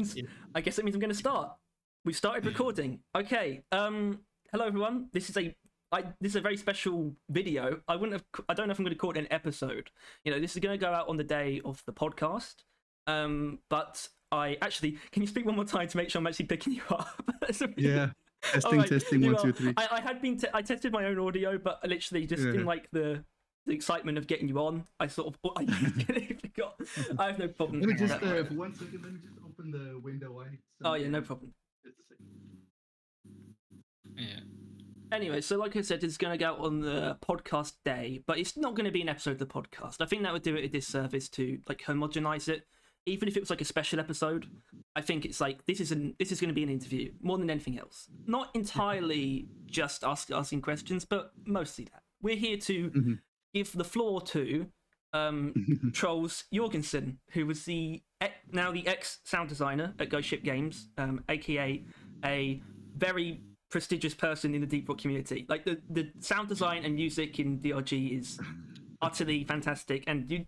means I'm going to start. We've started recording. Okay. Hello everyone. This is a very special video. I don't know if I'm going to call it an episode. This is going to go out on the day of the podcast. But can you speak one more time to make sure I'm actually picking you up? Yeah. Testing, 1, 2, 3. I tested my own audio, but literally just in like the excitement of getting you on, I sort of forgot. I have no problem. Let me just for 1 second. Let me just open the window. Oh yeah, no problem. Just a second. Yeah. Anyway, so like I said, it's going to go out on the podcast day, but it's not going to be an episode of the podcast. I think that would do it a disservice to like homogenize it. Even if it was like a special episode, I think it's like this is going to be an interview more than anything else. Not entirely just asking questions, but mostly that. We're here to give the floor to Troels Jørgensen, who was now the ex-sound designer at Ghost Ship Games, aka a very prestigious person in the deep rock community. Like the sound design and music in DRG is utterly fantastic, and you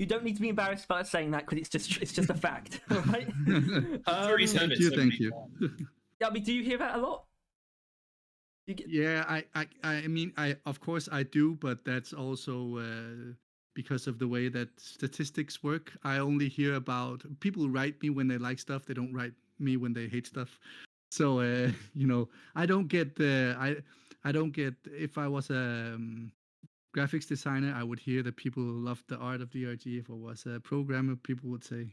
don't need to be embarrassed about saying that, because it's just a fact. Right? Thank you. Yeah, I mean, do you hear that a lot? Yeah, I mean, of course I do, but that's also because of the way that statistics work. I only hear about people write me when they like stuff. They don't write me when they hate stuff. So I don't get I don't get, if I was a graphics designer, I would hear that people loved the art of DRG. If I was a programmer, people would say,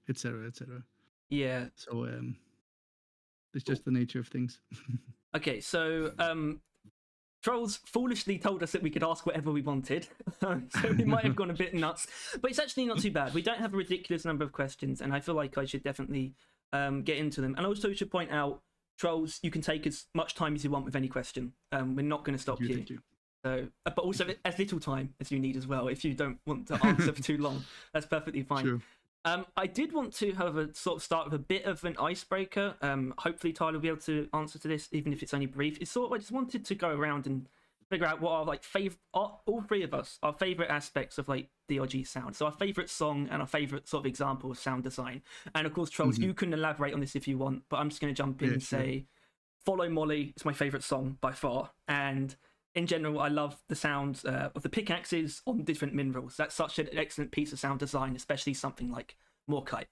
etc., etc. Yeah. So it's just the nature of things. Okay, so Troels foolishly told us that we could ask whatever we wanted, so we might have gone a bit nuts, but it's actually not too bad. We don't have a ridiculous number of questions, and I feel like I should definitely get into them. And also, we should point out, Troels, you can take as much time as you want with any question. We're not going to stop you. So, but also as little time as you need as well. If you don't want to answer for too long, that's perfectly fine. Sure. I did want to, however, sort of start with a bit of an icebreaker. Hopefully Tyler will be able to answer to this, even if it's only brief. It's sort of, I just wanted to go around and figure out what our all three of us, our favourite aspects of like DRG sound. So our favourite song and our favourite sort of example of sound design. And of course, Troels, you can elaborate on this if you want, but I'm just going to jump in and say, Follow Molly is my favourite song by far. And in general, I love the sound of the pickaxes on different minerals. That's such an excellent piece of sound design, especially something like Morkite.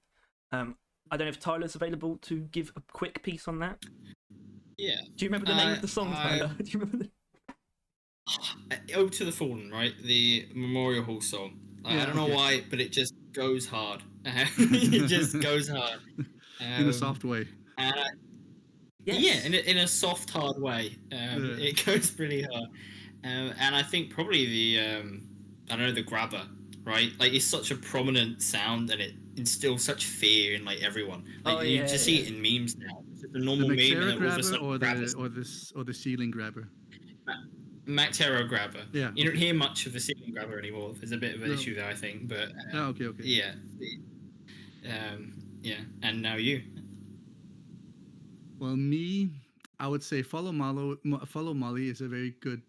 I don't know if Tyler's available to give a quick piece on that. Yeah. Do you remember the name of the song, Tyler? Do you remember Ode to the Fallen, right? The Memorial Hall song. I don't know why, but it just goes hard. It just goes hard. In a soft way. Yes. Yeah, in a soft, hard way. It goes pretty hard. And I think probably the grabber, right? Like, it's such a prominent sound, and it instills such fear in like everyone. Like, you just see it in memes now. It's just a normal meme, and all of a sudden or the ceiling grabber. Mactero grabber. Yeah. You don't hear much of the ceiling grabber anymore. There's a bit of an issue there, I think. But okay. Yeah. Yeah. And now you. Well, me, I would say Follow Molly is a very good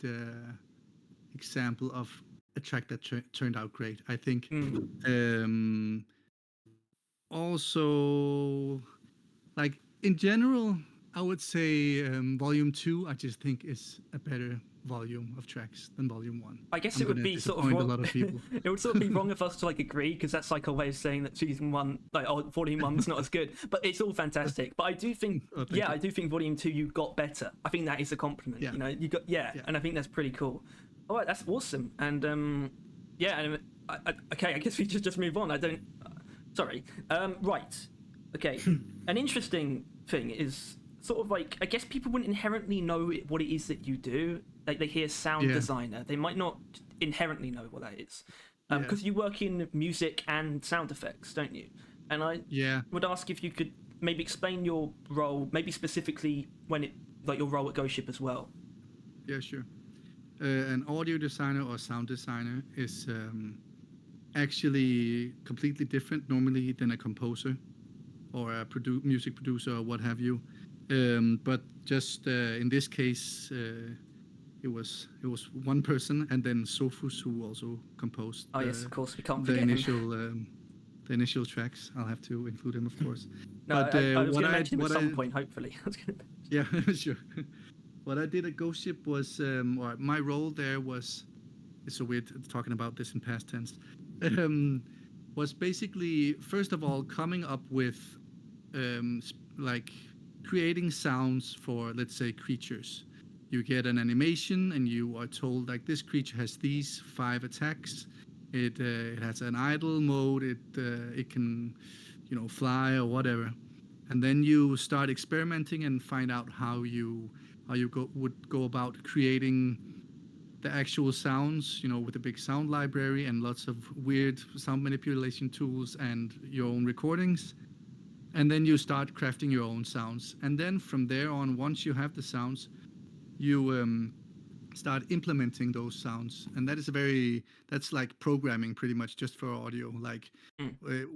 example of a track that turned out great. I think also, like, in general, I would say Volume 2, I just think is a better volume of tracks than Volume 1. I guess it would be sort of wrong. A lot of people. It would sort of be wrong of us to like agree, because that's like a way of saying that Season 1, Volume 1 was not as good. But it's all fantastic. But I do think, I do think Volume 2 you got better. I think that is a compliment. Yeah. You got and I think that's pretty cool. All right, that's awesome. And okay, I guess we should just move on. Sorry. Right. Okay. An interesting thing is sort of like, I guess people wouldn't inherently know what it is that you do. Like, they hear sound designer, they might not inherently know what that is, because you work in music and sound effects, don't you? And I would ask if you could maybe explain your role, maybe specifically your role at Ghost Ship as well. Yeah, sure. An audio designer or sound designer is actually completely different normally than a composer or a music producer or what have you. But just in this case, it was one person, and then Sophus, who also composed. Yes, of course, we can't forget the initial tracks. I'll have to include him, of course. No, But I was what going to I mention him what at some I point, hopefully. I was gonna... yeah sure. What I did at Ghost Ship was, or my role there was, it's so weird talking about this in past tense, um, was basically first of all coming up with like creating sounds for, let's say, creatures. You get an animation and you are told like this creature has these 5 attacks. It has an idle mode. It can, fly or whatever. And then you start experimenting and find out how you would go about creating the actual sounds, with a big sound library and lots of weird sound manipulation tools and your own recordings. And then you start crafting your own sounds. And then from there on, once you have the sounds, you start implementing those sounds. And that's like programming pretty much, just for audio. Like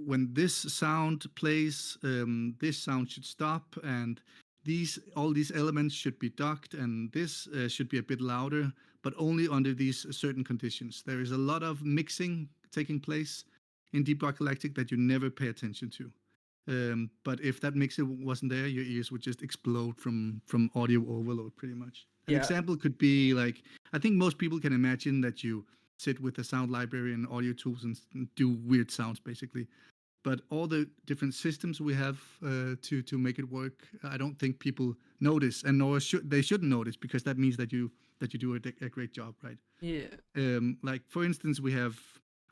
when this sound plays, this sound should stop, and all these elements should be docked, and this should be a bit louder, but only under these certain conditions. There is a lot of mixing taking place in Deep Rock Galactic that you never pay attention to. But if that mixer wasn't there, your ears would just explode from audio overload, pretty much. An example could be like, I think most people can imagine that you sit with a sound library and audio tools and do weird sounds, basically. But all the different systems we have to make it work, I don't think people notice, and nor they shouldn't notice, because that means that you do a great job, right? Yeah. Like for instance,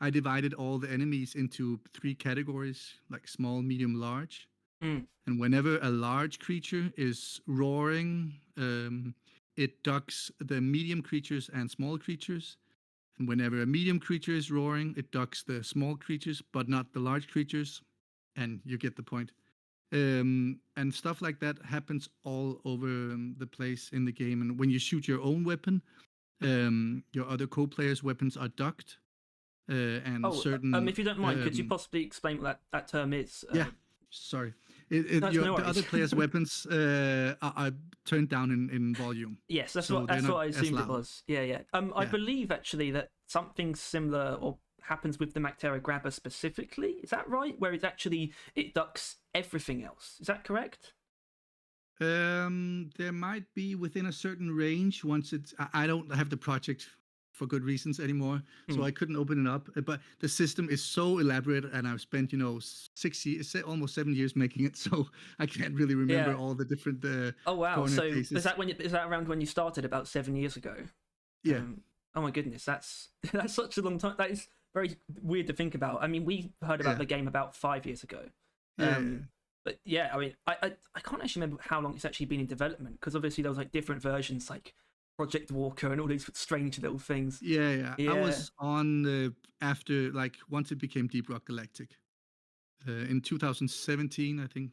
I divided all the enemies into 3 categories, like small, medium, large. And whenever a large creature is roaring, it ducks the medium creatures and small creatures. And whenever a medium creature is roaring, it ducks the small creatures, but not the large creatures. And you get the point. And stuff like that happens all over the place in the game. And when you shoot your own weapon, your other co-players' weapons are ducked. And certain. If you don't mind, could you possibly explain what that term is? Yeah, sorry. No the other players' weapons are turned down in volume. Yes, that's so what I assumed it was. Yeah. I believe actually that something similar or happens with the Mactera Grabber specifically. Is that right? Where it ducks everything else. Is that correct? There might be within a certain range. Once I don't have the project for good reasons anymore, so I couldn't open it up. But the system is so elaborate, and I've spent 6 years, almost 7 years making it, so I can't really remember all the different. Oh wow! So cases. is that around when you started about 7 years ago? Yeah. Oh my goodness, that's such a long time. That is very weird to think about. I mean, we heard about the game about 5 years ago. But yeah, I mean, I can't actually remember how long it's actually been in development, because obviously there was like different versions, like Project Walker and all these strange little things. Yeah. I was on after, like, once it became Deep Rock Galactic in 2017, I think.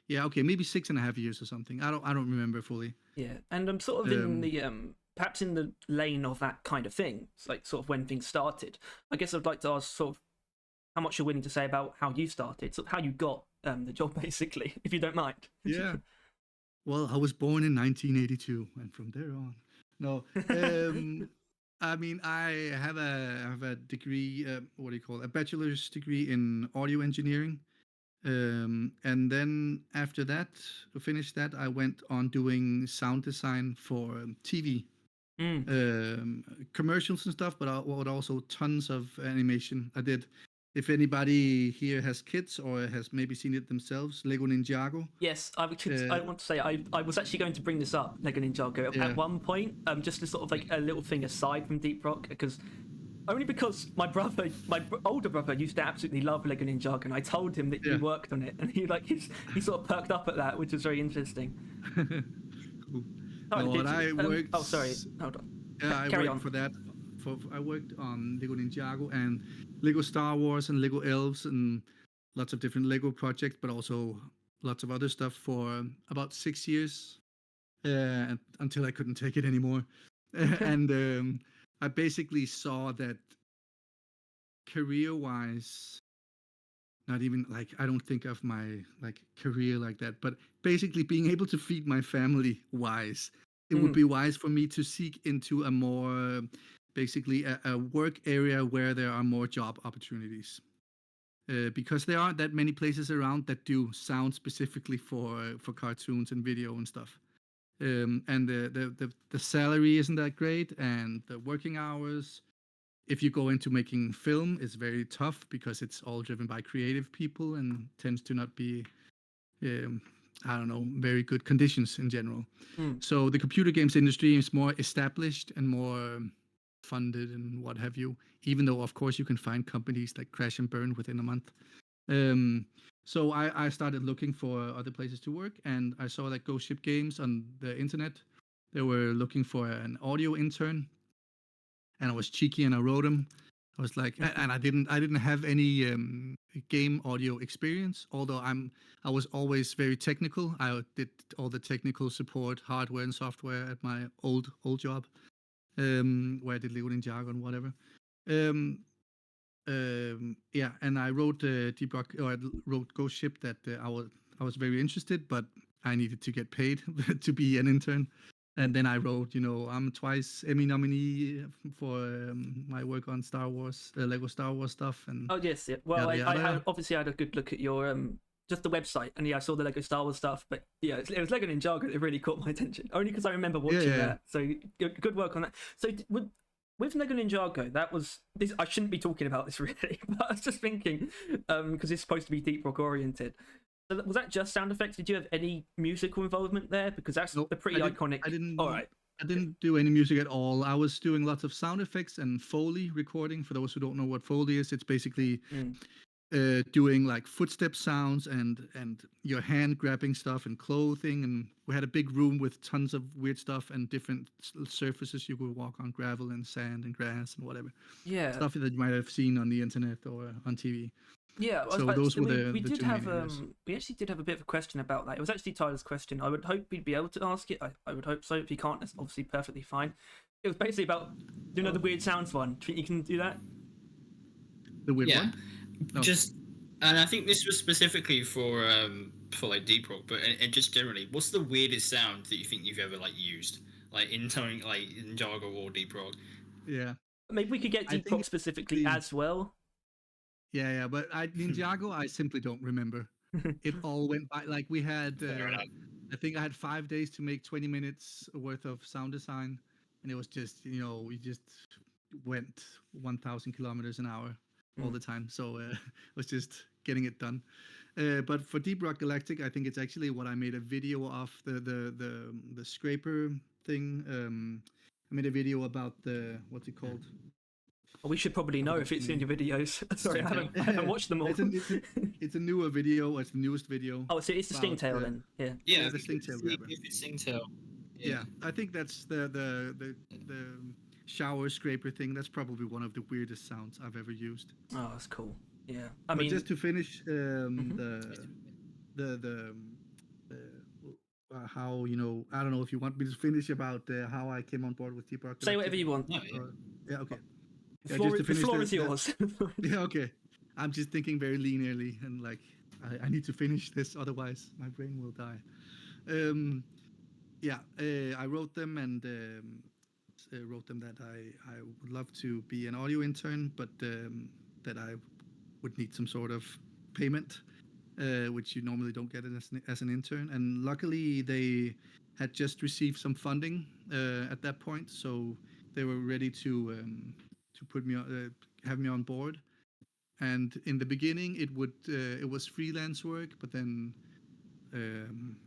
Yeah, okay, maybe 6.5 years or something. I don't remember fully. Yeah, and I'm sort of in the perhaps in the lane of that kind of thing. It's like sort of when things started. I guess I'd like to ask sort of how much you're willing to say about how you started, sort of how you got the job, basically, if you don't mind. Yeah. Well, I was born in 1982, and from there on, no. I mean, I have a degree. What do you call it? A bachelor's degree in audio engineering, and then after that, to finish that, I went on doing sound design for TV, commercials and stuff, but also tons of animation. I did. If anybody here has kids or has maybe seen it themselves, Lego Ninjago. Yes, I want to say I was actually going to bring this up, Lego Ninjago, at one point, just to sort of like a little thing aside from Deep Rock, because my older brother used to absolutely love Lego Ninjago, and I told him that you worked on it, and he sort of perked up at that, which was very interesting. Cool. I worked. Sorry, hold on. Yeah, I worked for that. I worked on Lego Ninjago and Lego Star Wars and Lego Elves and lots of different Lego projects, but also lots of other stuff for about 6 years until I couldn't take it anymore. And I basically saw that career-wise, not even like, I don't think of my like career like that, but basically being able to feed my family wise, it would be wise for me to seek into a more basically a work area where there are more job opportunities. because there aren't that many places around that do sound specifically for cartoons and video and stuff. And the salary isn't that great, and the working hours, if you go into making film, is very tough because it's all driven by creative people and tends to not be, I don't know, very good conditions in general. So the computer games industry is more established and more funded and what have you, even though of course you can find companies that crash and burn within a month. So I started looking for other places to work, and I saw that Ghost Ship Games on the internet. They were looking for an audio intern, and I was cheeky and I wrote them. I was like, and I didn't have any game audio experience, although I was always very technical. I did all the technical support, hardware and software at my old job, where I did Lego Ninjago and whatever. Yeah, and I wrote Deep Rock, or I wrote Ghost Ship that I was very interested, but I needed to get paid to be an intern. And then I wrote, I'm twice Emmy nominee for my work on Star Wars, Lego Star Wars stuff. And oh yes, yeah. Well, I obviously had a good look at your just the website, and yeah, I saw the Lego Star Wars stuff. But yeah, it was Lego Ninjago that really caught my attention, only because I remember watching that. So good work on that. So with Lego Ninjago, that was this. I shouldn't be talking about this really, but I was just thinking because it's supposed to be Deep Rock oriented. So was that just sound effects? Did you have any musical involvement there? Because that's a pretty iconic. I didn't. All right. I didn't do any music at all. I was doing lots of sound effects and Foley recording. For those who don't know what Foley is, it's basically doing like footstep sounds and your hand grabbing stuff and clothing. And we had a big room with tons of weird stuff and different surfaces you could walk on, gravel and sand and grass and whatever. Yeah. Stuff that you might have seen on the internet or on TV. Yeah, so those were the we did two have main areas. We actually did have a bit of a question about that. It was actually Tyler's question. I would hope we'd be able to ask it. I would hope so. If you can't, that's obviously perfectly fine. It was basically about the weird sounds one. Do you think you can do that? The weird one? No. Just, and I think this was specifically for like Deep Rock, but and just generally, what's the weirdest sound that you think you've ever like used, like in something like in Ninjago or Deep Rock? Yeah. Maybe we could get Deep Rock specifically as well. Yeah, but Ninjago, I simply don't remember. It all went by. Like we had, I think I had 5 days to make 20 minutes worth of sound design, and it was just, we just went 1,000 kilometers an hour all the time. So it was just getting it done. But for Deep Rock Galactic, I think it's actually what I made a video of the scraper thing. I made a video about what's it called? Well, we should probably know if it's in your videos. Sorry, I haven't watched them all. It's a newer video. It's the newest video. Oh, so it's the Stingtail then. Yeah, the Stingtail grabber. If it's Stingtail. Yeah, I think that's the shower scraper thing. That's probably one of the weirdest sounds I've ever used. Oh, that's cool. Yeah, I mean, just to finish how I don't know if you want me to finish about how I came on board with Deep Rock. Say whatever you want. Yeah, okay. The floor is yours. Yeah, okay. I'm just thinking very linearly and like I need to finish this, otherwise my brain will die. I wrote them and wrote them that I would love to be an audio intern, but that I would need some sort of payment, which you normally don't get as an intern. And luckily they had just received some funding at that point, so they were ready to put me have me on board. And in the beginning it was freelance work, but then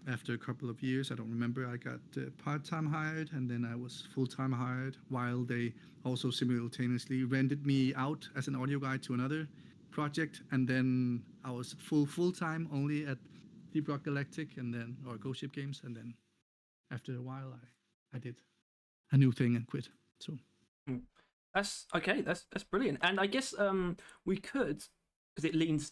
after a couple of years, I don't remember, I got part-time hired, and then I was full-time hired, while they also simultaneously rented me out as an audio guy to another project. And then I was full-time only at Deep Rock Galactic or Ghost Ship Games, and then after a while I did a new thing and quit. So that's okay. That's brilliant. And I guess we could, because it leads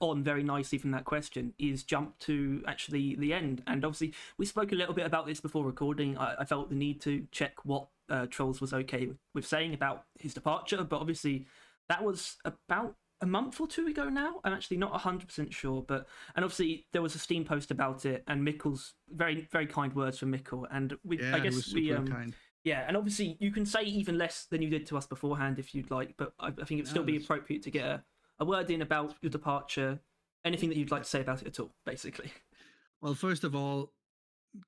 on very nicely from that question, is jump to actually the end. And obviously we spoke a little bit about this before recording. I felt the need to check what Troels was okay with saying about his departure, but obviously that was about a month or two ago now. I'm actually not 100% sure, and obviously there was a Steam post about it, and Mikkel's very, very kind words from Mikkel, and I guess we kind. Yeah, and obviously you can say even less than you did to us beforehand if you'd like, but I think it'd still be appropriate to get a word in about your departure, anything that you'd like to say about it at all, basically. Well, first of all,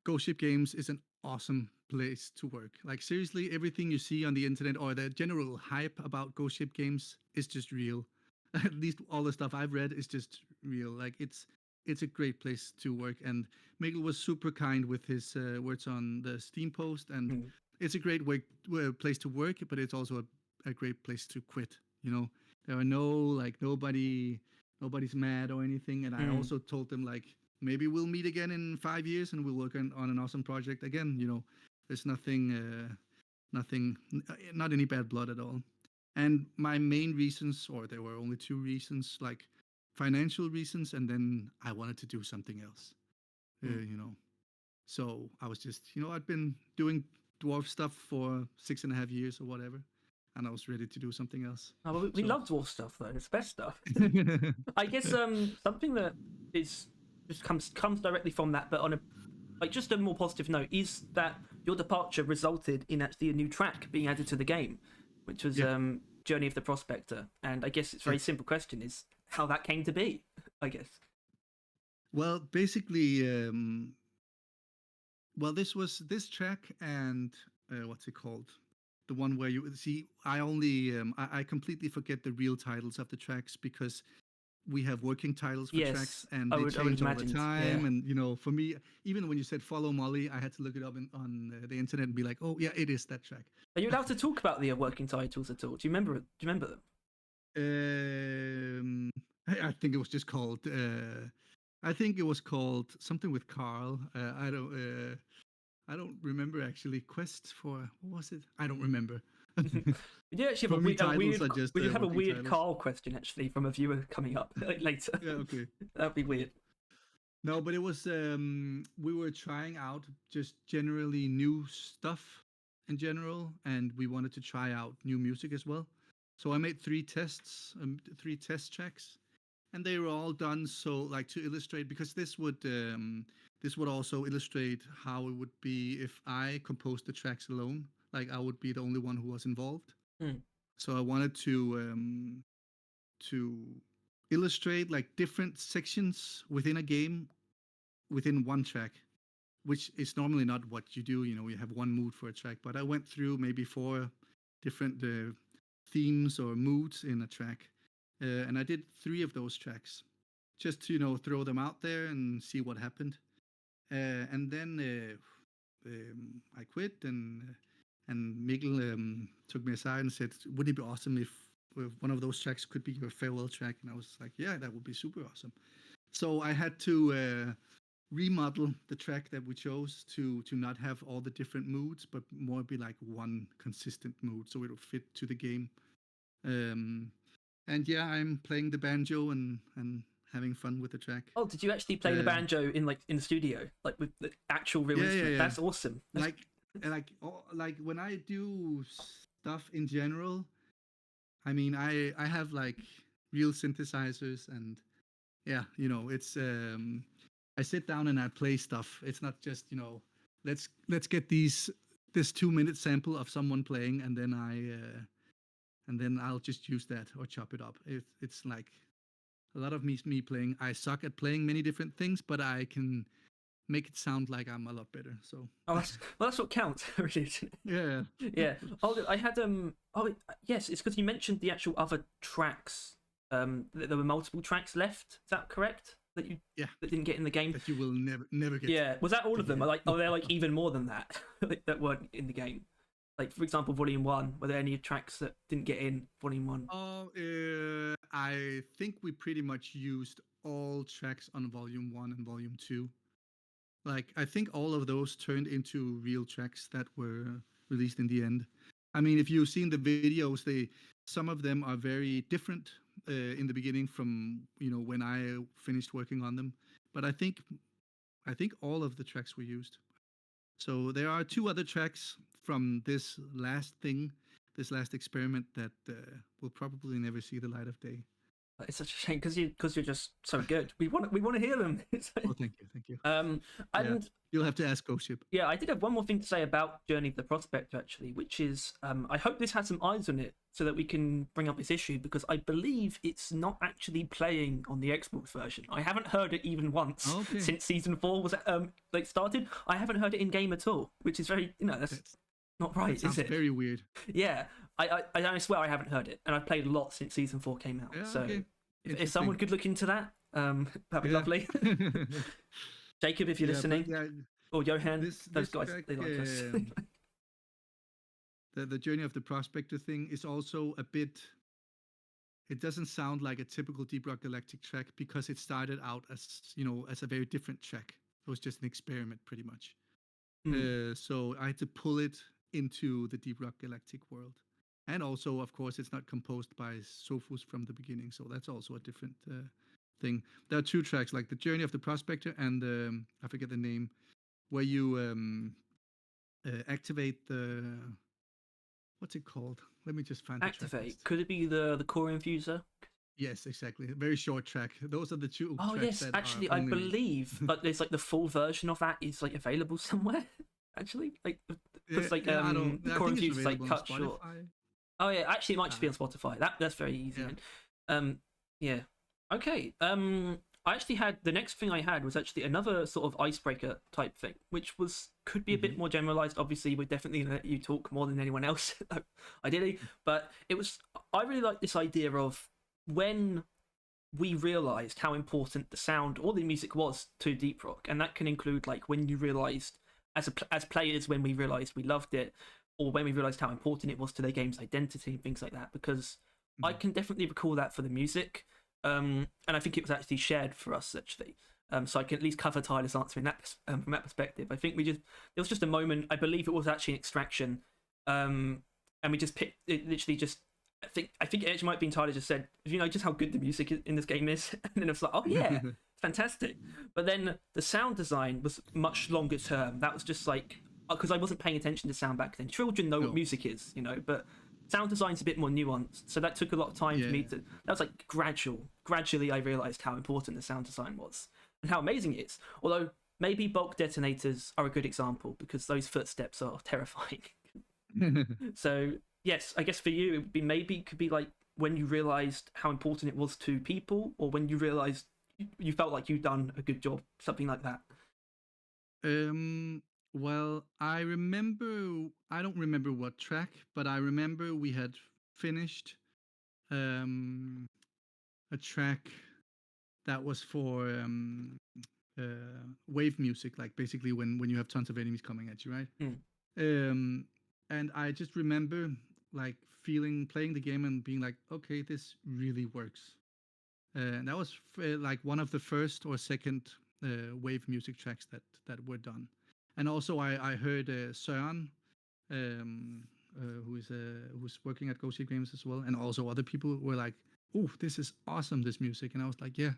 Ghost Ship Games is an awesome place to work. Like seriously, everything you see on the internet or the general hype about Ghost Ship Games is just real. At least all the stuff I've read is just real. Like it's a great place to work. And Mikkel was super kind with his words on the Steam post, and it's a great place to work, but it's also a great place to quit. You know, there are nobody's mad or anything. And I also told them like, maybe we'll meet again in 5 years and we'll work on an awesome project again. You know, there's nothing, not any bad blood at all. And my main reasons, or there were only two reasons, like financial reasons, and then I wanted to do something else. You know, so I was just, I'd been doing dwarf stuff for 6.5 years or whatever, and I was ready to do something else. Oh, well, we love dwarf stuff though; it's the best stuff. I guess something that is just comes directly from that, but on just a more positive note, is that your departure resulted in actually a new track being added to the game, which was Journey of the Prospector. And I guess it's a very simple question: is how that came to be? I guess. Well, basically, this track and what's it called? The one where you see, I completely forget the real titles of the tracks because we have working titles for tracks and they change all the time. And for me, even when you said Follow Molly, I had to look it up on the internet and be like, oh yeah, it is that track. Are you allowed to talk about the working titles at all? Do you remember them? I think it was just called. I think it was called something with Carl. I don't remember actually. Quest for what was it? I don't remember. We actually have a weird Carl question actually from a viewer coming up later. Yeah, okay. That'd be weird. No, but it was we were trying out just generally new stuff in general, and we wanted to try out new music as well. So I made 3 tests, 3 test tracks, and they were all done so like to illustrate, because this would also illustrate how it would be if I composed the tracks alone. Like I would be the only one who was involved. So I wanted to illustrate like different sections within a game within one track, which is normally not what you do. You have one mood for a track, but I went through maybe 4 different themes or moods in a track, and I did 3 of those tracks just to throw them out there and see what happened. And then I quit, and Mikkel took me aside and said, "Wouldn't it be awesome if one of those tracks could be your farewell track?" And I was like, "Yeah, that would be super awesome." So I had to remodel the track that we chose to not have all the different moods, but more be like one consistent mood, so it would fit to the game. And yeah, I'm playing the banjo and having fun with the track. Oh, did you actually play the banjo in the studio, like with the actual real instrument? Yeah. That's awesome. Like when I do stuff in general, I mean, I have like real synthesizers, and yeah, it's I sit down and I play stuff. It's not just let's get this 2-minute sample of someone playing, and then I'll just use that or chop it up. It's like a lot of me playing. I suck at playing many different things, but I can make it sound like I'm a lot better. So that's what counts, really. Yeah. Yeah. Oh, I had yes, it's because you mentioned the actual other tracks. That there were multiple tracks left. Is that correct? That didn't get in the game. That you will never get. Yeah. Was that all of them? Are there like even more than that that weren't in the game? Like, for example, Volume 1, were there any tracks that didn't get in Volume 1? I think we pretty much used all tracks on Volume 1 and Volume 2. Like, I think all of those turned into real tracks that were released in the end. I mean, if you've seen the videos, some of them are very different in the beginning from, when I finished working on them. But I think all of the tracks were used. So there are 2 other tracks from this last experiment that will probably never see the light of day. It's such a shame because you're just so good. We want to hear them. Oh, thank you. And You'll have to ask Ghostship. yeah, I did have one more thing to say about Journey of the Prospector, actually, which is I hope this has some eyes on it so that we can bring up this issue, because I believe it's not actually playing on the Xbox version. I haven't heard it even once since Season 4 was started. I haven't heard it in game at all, which is very, that's not right, is it? Very weird. Yeah, I swear I haven't heard it, and I've played a lot since Season 4 came out. Yeah, so okay. if someone could look into that, that'd be lovely. Jacob, if you're listening, or Johan, those guys, track, they like us. The Journey of the Prospector thing is also a bit. It doesn't sound like a typical Deep Rock Galactic track because it started out as as a very different track. It was just an experiment, pretty much. So I had to pull it into the Deep Rock Galactic world. And also, of course, it's not composed by Sophus from the beginning, so that's also a different thing. There are two tracks, like the Journey of the Prospector and I forget the name, where you activate the what's it called? Let me just find Activate. Could it be the core infuser? Yes, exactly. A very short track. Those are the two. Oh tracks yes, actually, I believe like there's like the full version of that is like available somewhere. Actually, like because the core infuser is like cut short. Oh yeah, actually, it might just be on Spotify. That's very easy. Yeah. Okay. I actually had the next thing I had was actually another sort of icebreaker type thing, which could be a bit more generalized. Obviously, we're definitely gonna let you talk more than anyone else, ideally. But I really like this idea of when we realized how important the sound or the music was to Deep Rock, and that can include like when you realized as players when we realized we loved it, or when we realized how important it was to their game's identity and things like that. Because I can definitely recall that for the music. And I think it was actually shared for us actually, so I can at least cover Tyler's answer in that from that perspective. I think there was just a moment. I believe it was actually an Extraction, and we just picked it. Literally, just I think it actually might have been Tyler just said, just how good the music in this game is, and then it was like, oh yeah, fantastic. But then the sound design was much longer term. That was just like because I wasn't paying attention to sound back then. Children know what music is, but sound design's a bit more nuanced, so that took a lot of time for me to. That was like gradually I realized how important the sound design was and how amazing it is. Although maybe bulk detonators are a good example because those footsteps are terrifying. So yes, I guess for you it would be could be like when you realized how important it was to people, or when you realized you felt like you'd done a good job, something like that. Well, I don't remember what track, but I remember we had finished a track that was for wave music, like basically when you have tons of enemies coming at you, right? And I just remember like playing the game and being like, okay, this really works. And that was like one of the first or second wave music tracks that were done. And also, I heard Søren, who's working at Ghost Games as well, and also other people were like, "Oh, this is awesome, this music," and I was like, "Yeah,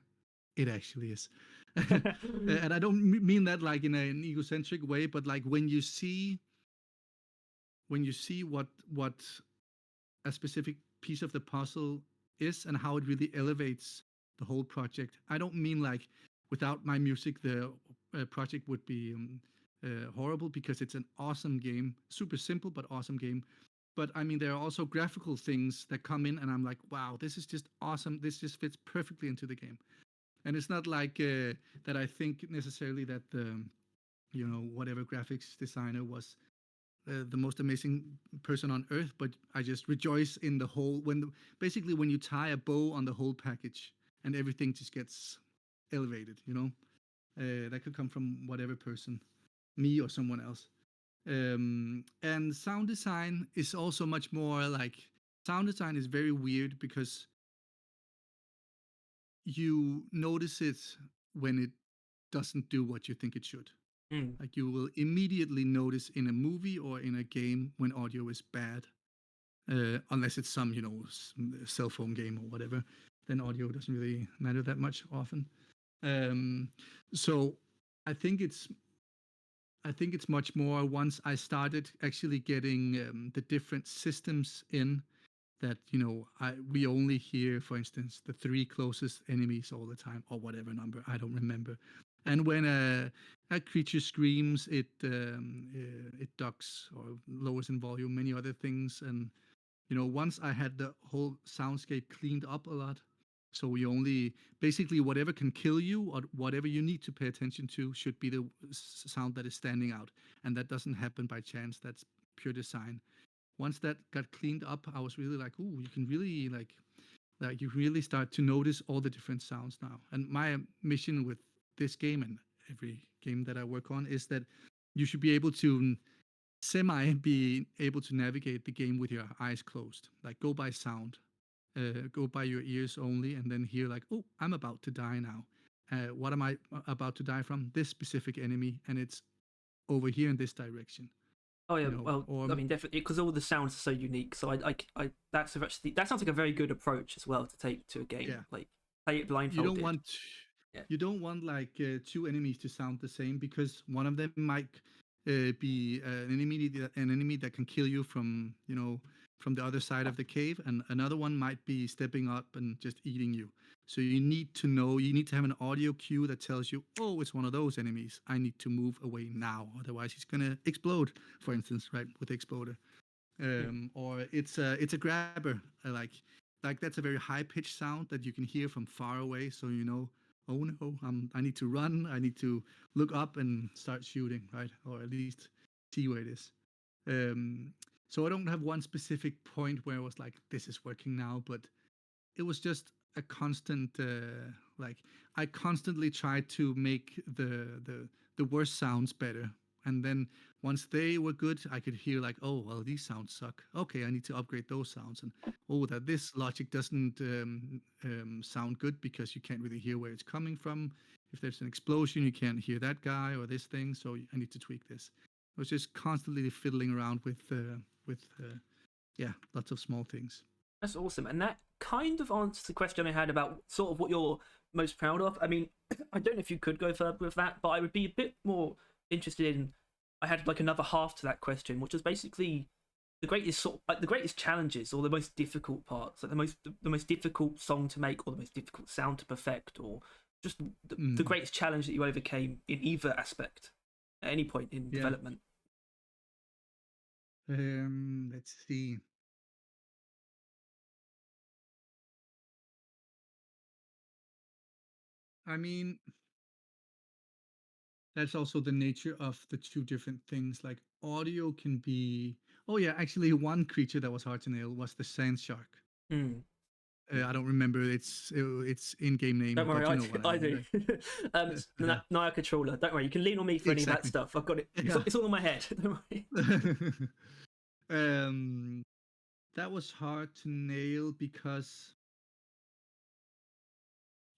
it actually is." And I don't mean that like in an egocentric way, but like when you see what a specific piece of the puzzle is and how it really elevates the whole project. I don't mean like without my music the project would be horrible, because it's an awesome game, super simple but awesome game. But I mean, there are also graphical things that come in, and I'm like, wow, this is just awesome. This just fits perfectly into the game. And it's not like that I think necessarily that the whatever graphics designer was the most amazing person on earth, but I just rejoice in the whole basically when you tie a bow on the whole package and everything just gets elevated. That could come from whatever person, me or someone else. And sound design is also much more like, sound design is very weird because you notice it when it doesn't do what you think it should. Like you will immediately notice in a movie or in a game when audio is bad, unless it's some cell phone game or whatever. Then audio doesn't really matter that much often. So I think it's much more once I started actually getting the different systems in that we only hear, for instance, the 3 closest enemies all the time, or whatever number, I don't remember. And when a creature screams, it ducks or lowers in volume, many other things. And once I had the whole soundscape cleaned up a lot, so you only basically whatever can kill you or whatever you need to pay attention to should be the sound that is standing out, and that doesn't happen by chance. That's pure design. Once that got cleaned up, I was really like, "Ooh, you can really like you really start to notice all the different sounds now." And my mission with this game and every game that I work on is that you should be able to be able to navigate the game with your eyes closed, like go by sound, go by your ears only, and then hear like, oh, I'm about to die now. What am I about to die from? This specific enemy, and it's over here in this direction. Oh yeah, well, I mean, definitely, because all the sounds are that unique. So that sounds like a very good approach as well to take to a game. Yeah. Like play it blindfolded. You don't want like 2 enemies to sound the same, because one of them might be an enemy that can kill you from from the other side of the cave, and another one might be stepping up and just eating you. So you need to have an audio cue that tells you, oh, it's one of those enemies, I need to move away now, otherwise he's gonna explode, for instance, right, with the exploder. Or it's a grabber, like that's a very high pitched sound that you can hear from far away, so oh no, I need to run, I need to look up and start shooting, right? Or at least see where it is. So I don't have one specific point where I was like, this is working now, but it was just a constant, I constantly tried to make the worst sounds better. And then once they were good, I could hear like, oh, well, these sounds suck. Okay, I need to upgrade those sounds. And that this logic doesn't sound good because you can't really hear where it's coming from. If there's an explosion, you can't hear that guy or this thing. So I need to tweak this. I was just constantly fiddling around with lots of small things. That's awesome. And that kind of answers the question I had about sort of what you're most proud of. I mean, I don't know if you could go further with that, but I would be a bit more interested in. I had like another half to that question, which was basically the greatest challenges or the most difficult parts, like the most difficult song to make or the most difficult sound to perfect, or just the greatest challenge that you overcame in either aspect at any point in development. Let's see. I mean, that's also the nature of the 2 different things. Like audio can be. Oh yeah, actually, one creature that was hard to nail was the sand shark. I don't remember its in-game name. Don't worry, but you know I do. Naya controller. Don't worry, you can lean on me for any of that stuff. I've got it. It's all in my head. Don't worry. That was hard to nail because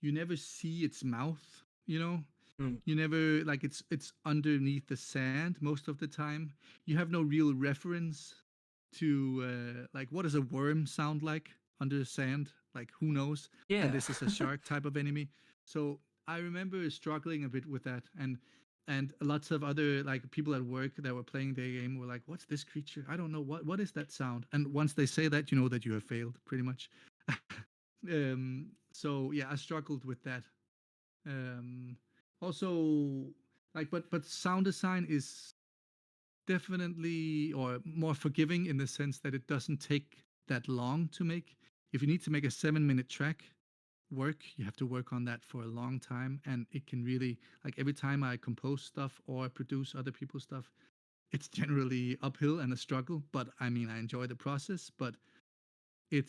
you never see its mouth. You never, like, it's underneath the sand most of the time. You have no real reference to like, what does a worm sound like under the sand? Like, who knows? Yeah. And this is a shark type of enemy. So I remember struggling a bit with that, and lots of other like people at work that were playing the game were like, what's this creature? I don't know, what is that sound? And once they say that, you know that you have failed pretty much. So yeah, I struggled with that. Also, like, but sound design is definitely or more forgiving in the sense that it doesn't take that long to make. If you need to make a 7-minute track work, you have to work on that for a long time, and it can really, like, every time I compose stuff or produce other people's stuff, it's generally uphill and a struggle. But I mean, I enjoy the process, but you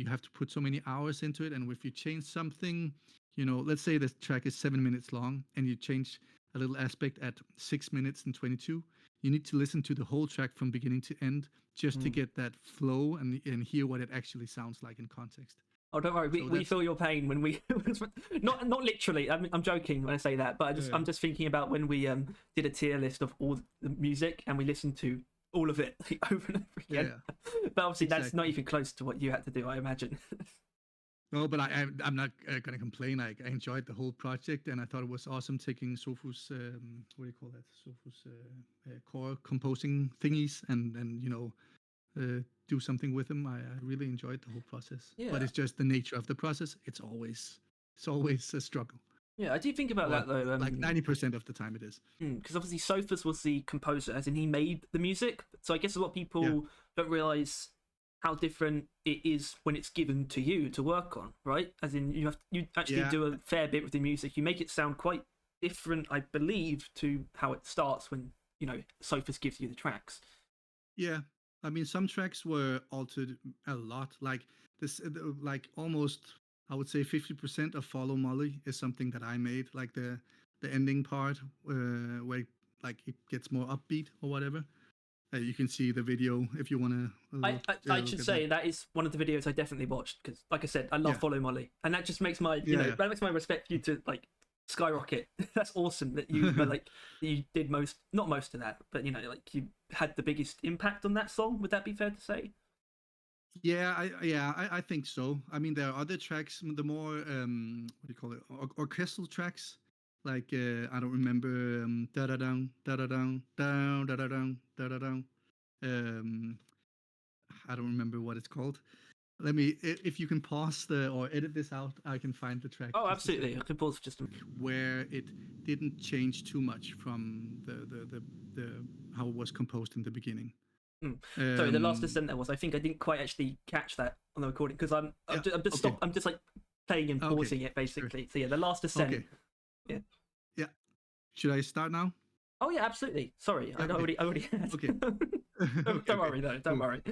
have to put so many hours into it, and if you change something, let's say the track is 7 minutes long and you change a little aspect at 6 minutes and 22, you need to listen to the whole track from beginning to end just to get that flow and hear what it actually sounds like in context. Oh, don't worry. We feel your pain when we not literally. I'm joking when I say that, but I'm just thinking about when we did a tier list of all the music and we listened to all of it over and over again. Yeah. But obviously, that's not even close to what you had to do, I imagine. No, but I'm not going to complain. I enjoyed the whole project, and I thought it was awesome taking Sofu's what do you call that? Sofu's core composing thingies, and do something with them. I really enjoyed the whole process. Yeah. But it's just the nature of the process. It's always a struggle. Yeah, I do think about that though. Like 90% of the time it is. Because obviously Sophus was the composer, as in he made the music. So I guess a lot of people don't realize how different it is when it's given to you to work on, right? As in you actually do a fair bit with the music. You make it sound quite different, I believe, to how it starts when Sophus gives you the tracks. Yeah, I mean some tracks were altered a lot. Like this, like almost. I would say 50% of Follow Molly is something that I made, like the ending part where like it gets more upbeat or whatever. You can see the video if you want to. I should say that is one of the videos I definitely watched because, like I said, I love Follow Molly, and that just makes my that makes my respect for you to like skyrocket. That's awesome that you you did not most of that, but like you had the biggest impact on that song. Would that be fair to say? Yeah, I think so. I mean, there are other tracks, the more what do you call it, orchestral tracks. Like I don't remember da da down da da down down da da down da da down. I don't remember what it's called. Let me, if you can pause or edit this out, I can find the track. Oh, absolutely. I can pause for just a minute. Where it didn't change too much from the how it was composed in the beginning. Sorry, the last descent there was. I think I didn't quite actually catch that on the recording because I'm just like playing and pausing it basically. Sure. So yeah, the last descent. Okay. Yeah. Should I start now? Oh yeah, absolutely. Sorry, I already. Okay. Don't worry though. Don't worry.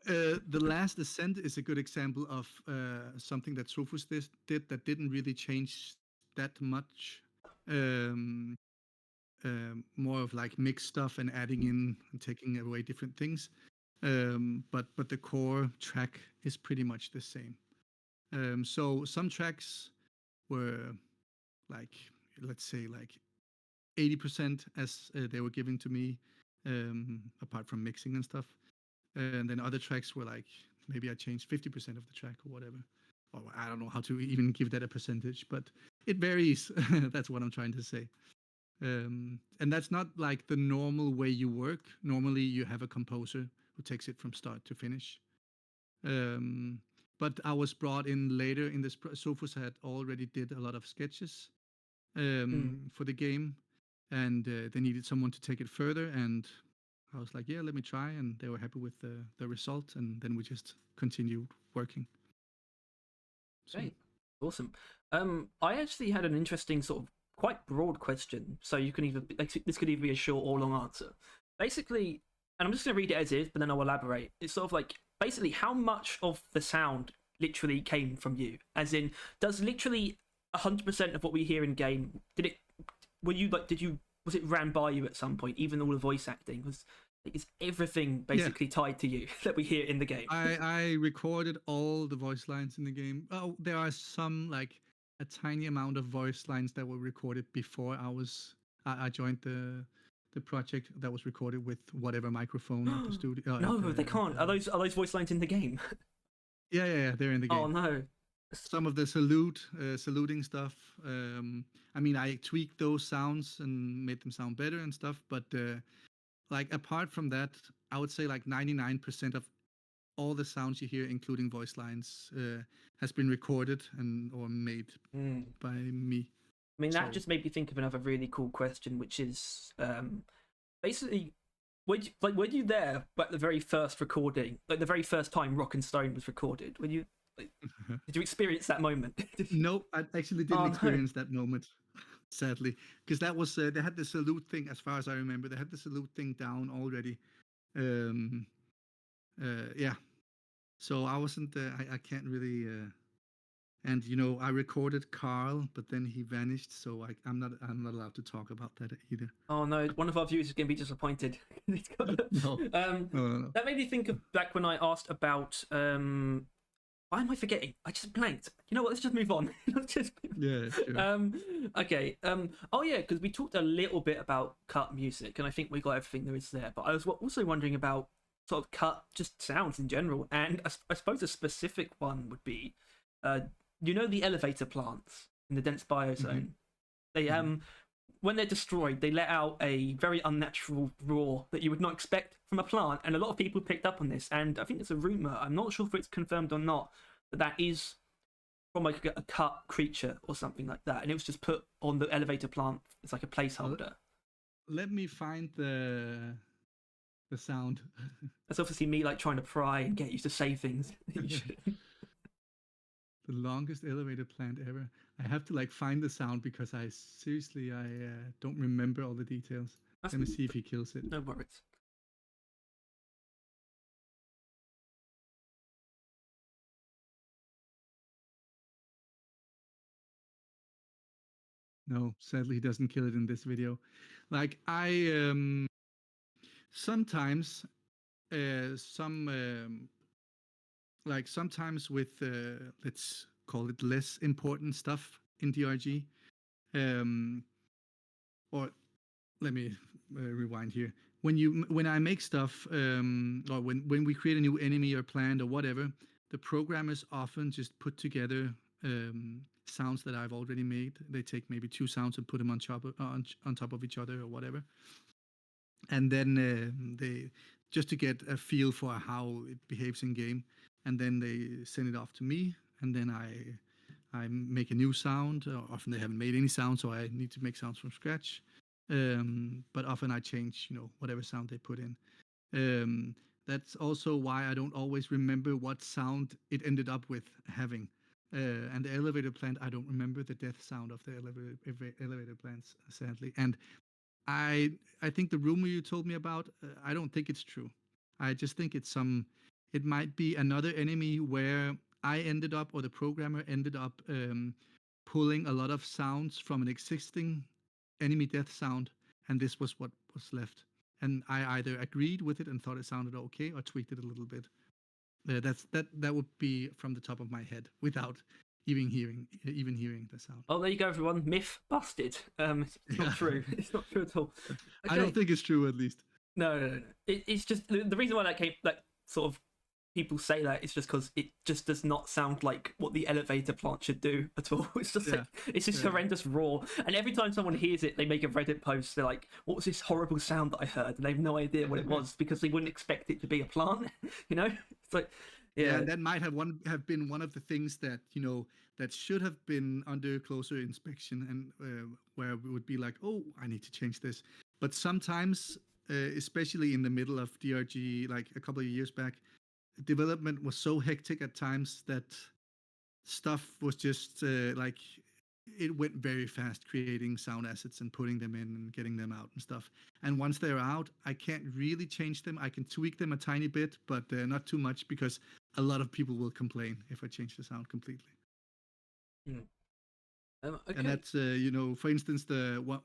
The last descent is a good example of something that Sophus did that didn't really change that much. More of like mixed stuff and adding in and taking away different things, but the core track is pretty much the same. So some tracks were like, let's say like 80% as they were given to me, apart from mixing and stuff, and then other tracks were like maybe I changed 50% of the track or whatever. Or I don't know how to even give that a percentage, but it varies. That's what I'm trying to say. And that's not like the normal way you work. Normally you have a composer who takes it from start to finish. But I was brought in later in this. Sophus had already did a lot of sketches for the game, and they needed someone to take it further. And I was like, yeah, let me try. And they were happy with the result. And then we just continued working. So. Great. Awesome. I actually had an interesting sort of quite broad question, so you can either this could either be a short or long answer. Basically, and I'm just going to read it as is, but then I'll elaborate. It's sort of like basically how much of the sound literally came from you, as in does literally 100% of what we hear in game was it ran by you at some point? Even all the voice acting is everything basically tied to you that we hear in the game. I recorded all the voice lines in the game. Oh, there are some like a tiny amount of voice lines that were recorded before I joined the project that was recorded with whatever microphone at the studio. No, they can't. Are those voice lines in the game? Yeah, they're in the game. Oh no. Some of the saluting stuff. I mean, I tweaked those sounds and made them sound better and stuff. But like apart from that, I would say like 99% of all the sounds you hear, including voice lines, has been recorded or made by me. I mean, that just made me think of another really cool question, which is basically, were you there at the very first recording, like the very first time Rock and Stone was recorded? Were you? Did you experience that moment? Nope, I actually didn't experience that moment, sadly, because that was they had the salute thing, as far as I remember. They had the salute thing down already. Yeah. So I wasn't. I can't really. And I recorded Carl, but then he vanished. So I'm not allowed to talk about that either. Oh no! One of our viewers is going to be disappointed. No. That made me think of back when I asked about. Why am I forgetting? I just blanked. You know what? Let's just move on. Yeah. Sure. Okay. Oh yeah, because we talked a little bit about cut music, and I think we got everything there is there. But I was also wondering about sort of cut just sounds in general, and I suppose a specific one would be, the elevator plants in the dense biozone. They when they're destroyed, they let out a very unnatural roar that you would not expect from a plant, and a lot of people picked up on this. And I think it's a rumor. I'm not sure if it's confirmed or not, but that is from like a cut creature or something like that, and it was just put on the elevator plant. It's like a placeholder. Let me find the sound. That's obviously me like trying to pry and get you to say things. You shouldn't. The longest elevator plant ever. I have to like find the sound because I seriously don't remember all the details. Let me see if he kills it. No worries. No, sadly he doesn't kill it in this video. Like sometimes sometimes with let's call it less important stuff in DRG, or let me rewind here. When I make stuff, or when we create a new enemy or plant or whatever, the programmers often just put together sounds that I've already made. They take maybe 2 sounds and put them on top of each other or whatever, and then they just to get a feel for how it behaves in game, and then they send it off to me, and then I make a new sound. Often they haven't made any sound, so I need to make sounds from scratch. But often I change, whatever sound they put in. That's also why I don't always remember what sound it ended up with having. And the elevator plant, I don't remember the death sound of the elevator plants, sadly. And I think the rumor you told me about, I don't think it's true. I just think it might be another enemy where I ended up, or the programmer ended up pulling a lot of sounds from an existing enemy death sound, and this was what was left. And I either agreed with it and thought it sounded okay, or tweaked it a little bit. That would be from the top of my head without even hearing the sound. Oh, there you go, everyone. Myth busted. It's not true. It's not true at all. Okay. I don't think it's true, at least. No. It's just the reason why that sort of people say that is just because it just does not sound like what the elevator plant should do at all. It's just it's just horrendous roar. And every time someone hears it, they make a Reddit post. They're like, "What was this horrible sound that I heard?" And they have no idea what it was because they wouldn't expect it to be a plant. It's like. Yeah, and that might have been one of the things that that should have been under closer inspection, and where we would be like, oh, I need to change this. But sometimes, especially in the middle of DRG, like a couple of years back, development was so hectic at times that stuff was just like it went very fast, creating sound assets and putting them in and getting them out and stuff. And once they're out, I can't really change them. I can tweak them a tiny bit, but not too much, because a lot of people will complain if I change the sound completely. Okay. And that's for instance,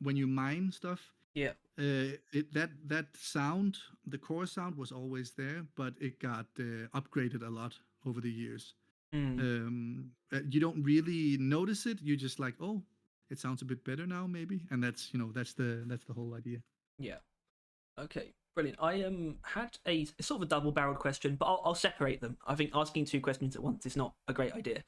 when you mine stuff, that sound, the core sound was always there, but it got upgraded a lot over the years. You don't really notice it. You just like, oh, it sounds a bit better now, maybe, and that's the whole idea. Yeah. Okay. Brilliant. I had a sort of a double-barreled question, but I'll separate them. I think asking 2 questions at once is not a great idea.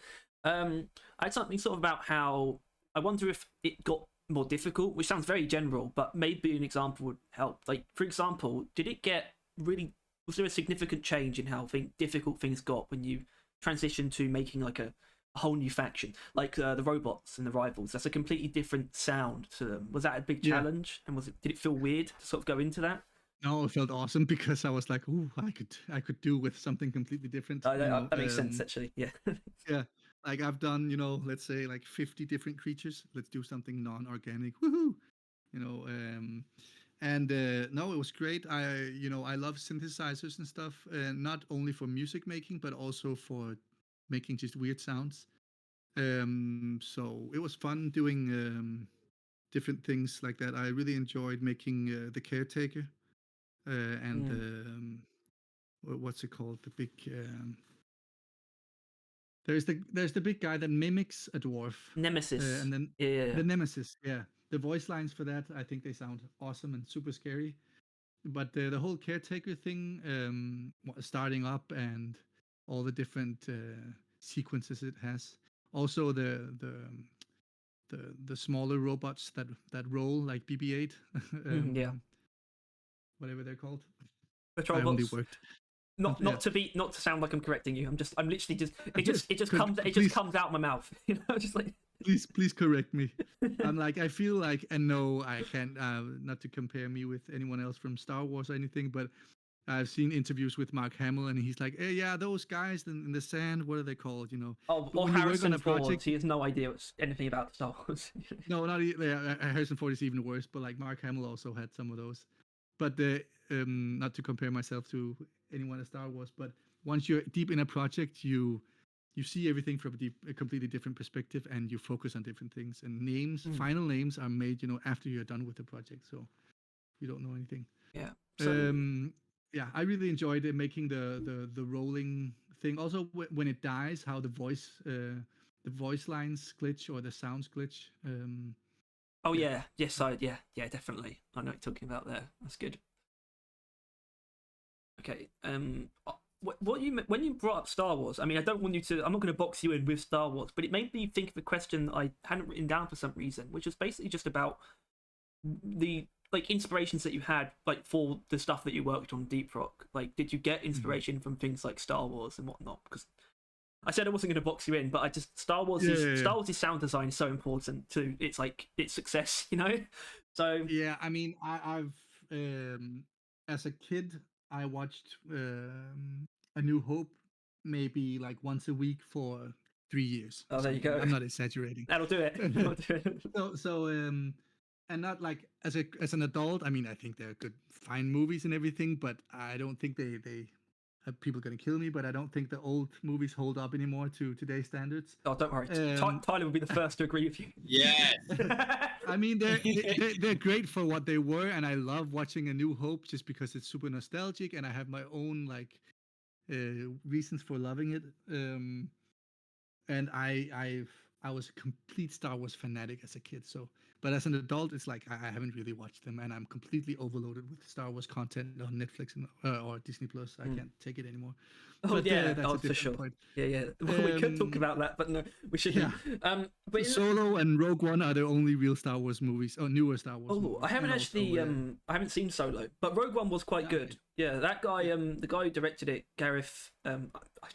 I had something sort of about how I wonder if it got more difficult, which sounds very general, but maybe an example would help. Like, for example, was there a significant change in how difficult things got when you transitioned to making like a whole new faction, like the robots and the rivals? That's a completely different sound to them. Was that a big challenge? And did it feel weird to sort of go into that? No, it felt awesome, because I was like, "Ooh, I could do with something completely different." That makes sense, actually. Yeah. Yeah, like I've done, let's say like 50 different creatures. Let's do something non-organic. Woohoo! And no, it was great. I love synthesizers and stuff, not only for music making, but also for making just weird sounds. So it was fun doing different things like that. I really enjoyed making the caretaker. And what's it called? The big there's the big guy that mimics a dwarf. Nemesis. And then the Nemesis. Yeah, the voice lines for that, I think they sound awesome and super scary. But the whole caretaker thing, starting up and all the different sequences it has. Also the the smaller robots that roll like BB-8, Yeah, whatever they're called. patrol I only bots. worked. Not Yeah. not to sound like I'm correcting you. I'm literally just it just Could- comes please- comes out my mouth. You know, just like Please correct me. I'm like, I feel like, and no, I can't, not to compare me with anyone else from Star Wars or anything, but I've seen interviews with Mark Hamill, and he's like, hey, yeah, those guys in the sand, what are they called, you know? or when you work on Harrison a Ford. project- He has no idea anything about Star Wars. No, Harrison Ford is even worse, but like Mark Hamill also had some of those. But not to compare myself to anyone in Star Wars, but once you're deep in a project, you see everything from a completely different perspective, and you focus on different things. And final names are made, you know, after you're done with the project, so you don't know anything. Yeah. So, Yeah, I really enjoyed making the rolling thing. Also, when it dies, how the voice lines glitch or the sounds glitch. oh yeah, yes, yeah, definitely. I know what you're talking about there. That's good. Okay. When you brought up Star Wars, I mean, I don't want you to. I'm not going to box you in with Star Wars, but it made me think of a question that I hadn't written down for some reason, which was basically just about the like inspirations that you had like for the stuff that you worked on Deep Rock. Like, did you get inspiration from things like Star Wars and whatnot? Because I said I wasn't going to box you in, but I just Star Wars' sound design is so important to its success, you know. So yeah, I mean, I've as a kid, I watched A New Hope maybe like once a week for 3 years. Oh, there you go. I'm not exaggerating. that'll do it. That'll do it. So and not like as an adult. I mean, I think they're good, fine movies and everything, but I don't think they people gonna kill me. But I don't think the old movies hold up anymore to today's standards. Oh, don't worry. Tyler will be the first to agree with you. Yes. I mean, they're great for what they were, and I love watching A New Hope just because it's super nostalgic, and I have my own like reasons for loving it. And I was a complete Star Wars fanatic as a kid. So, but as an adult, it's like I haven't really watched them, and I'm completely overloaded with Star Wars content on Netflix or Disney Plus. I can't take it anymore. Oh, But, yeah, that's a for different sure. point. Yeah. Well, we could talk about that, but no, we shouldn't. But Solo and Rogue One are the only real Star Wars movies, or newer Star Wars. oh, movies. I haven't And actually, also, I haven't seen Solo, but Rogue One was quite good. Yeah, that guy, the guy who directed it, Gareth.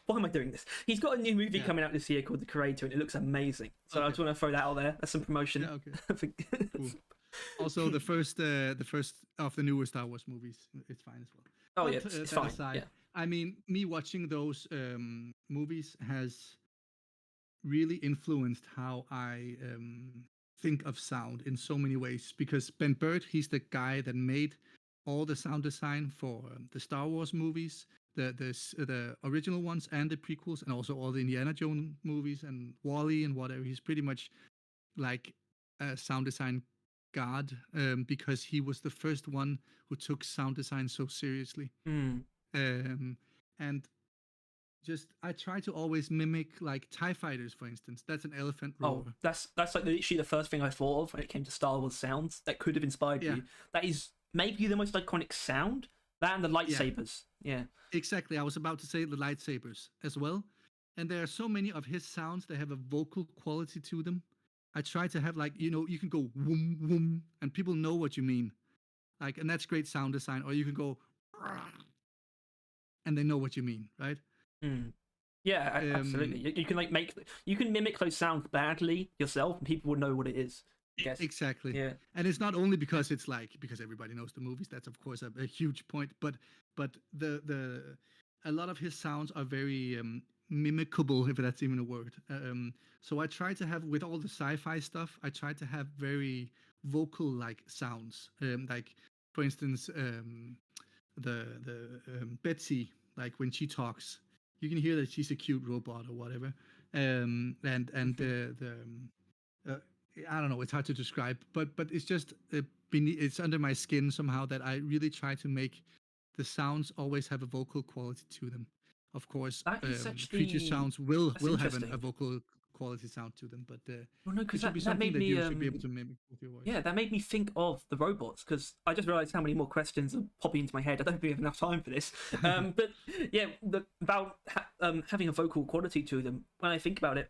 Why am I doing this? He's got a new movie coming out this year called The Creator, and it looks amazing. So I just want to throw that out there. That's some promotion. Yeah, okay. Cool. Also, the first of the newer Star Wars movies, it's fine as well. Oh But, yeah, it's that fine. aside, Yeah. I mean, me watching those movies has really influenced how I think of sound in so many ways. Because Ben Burtt, he's the guy that made all the sound design for the Star Wars movies, the original ones and the prequels, and also all the Indiana Jones movies and Wall-E and whatever. He's pretty much like a sound design god, because he was the first one who took sound design so seriously. And just I try to always mimic like TIE fighters, for instance. That's an elephant roar. Oh, that's like literally the first thing I thought of when it came to Star Wars sounds that could have inspired you. That is maybe the most iconic sound. That and the lightsabers. Yeah. Exactly. I was about to say the lightsabers as well. And there are so many of his sounds that have a vocal quality to them. I try to have like, you know, you can go woom woom and people know what you mean. Like, and that's great sound design. Or you can go and they know what you mean, right? Yeah, absolutely. You can like you can mimic those sounds badly yourself, and people will know what it is. I guess. Exactly. Yeah. And it's not only because it's like because everybody knows the movies. That's of course a huge point. But the a lot of his sounds are very mimicable, if that's even a word. So I try to have with all the sci-fi stuff. I try to have very vocal like sounds. Like for instance, the Betsy, like when she talks, you can hear that she's a cute robot or whatever. And I don't know, it's hard to describe, but it's just it's under my skin somehow that I really try to make the sounds always have a vocal quality to them. Of course, creature sounds will have a vocal quality sound to them, but well, no, because it should be that something made that me you should be able to mimic with your voice. yeah, that made me think of the robots because I just realised how many more questions are popping into my head. I don't think we have enough time for this. But yeah, about having a vocal quality to them. When I think about it,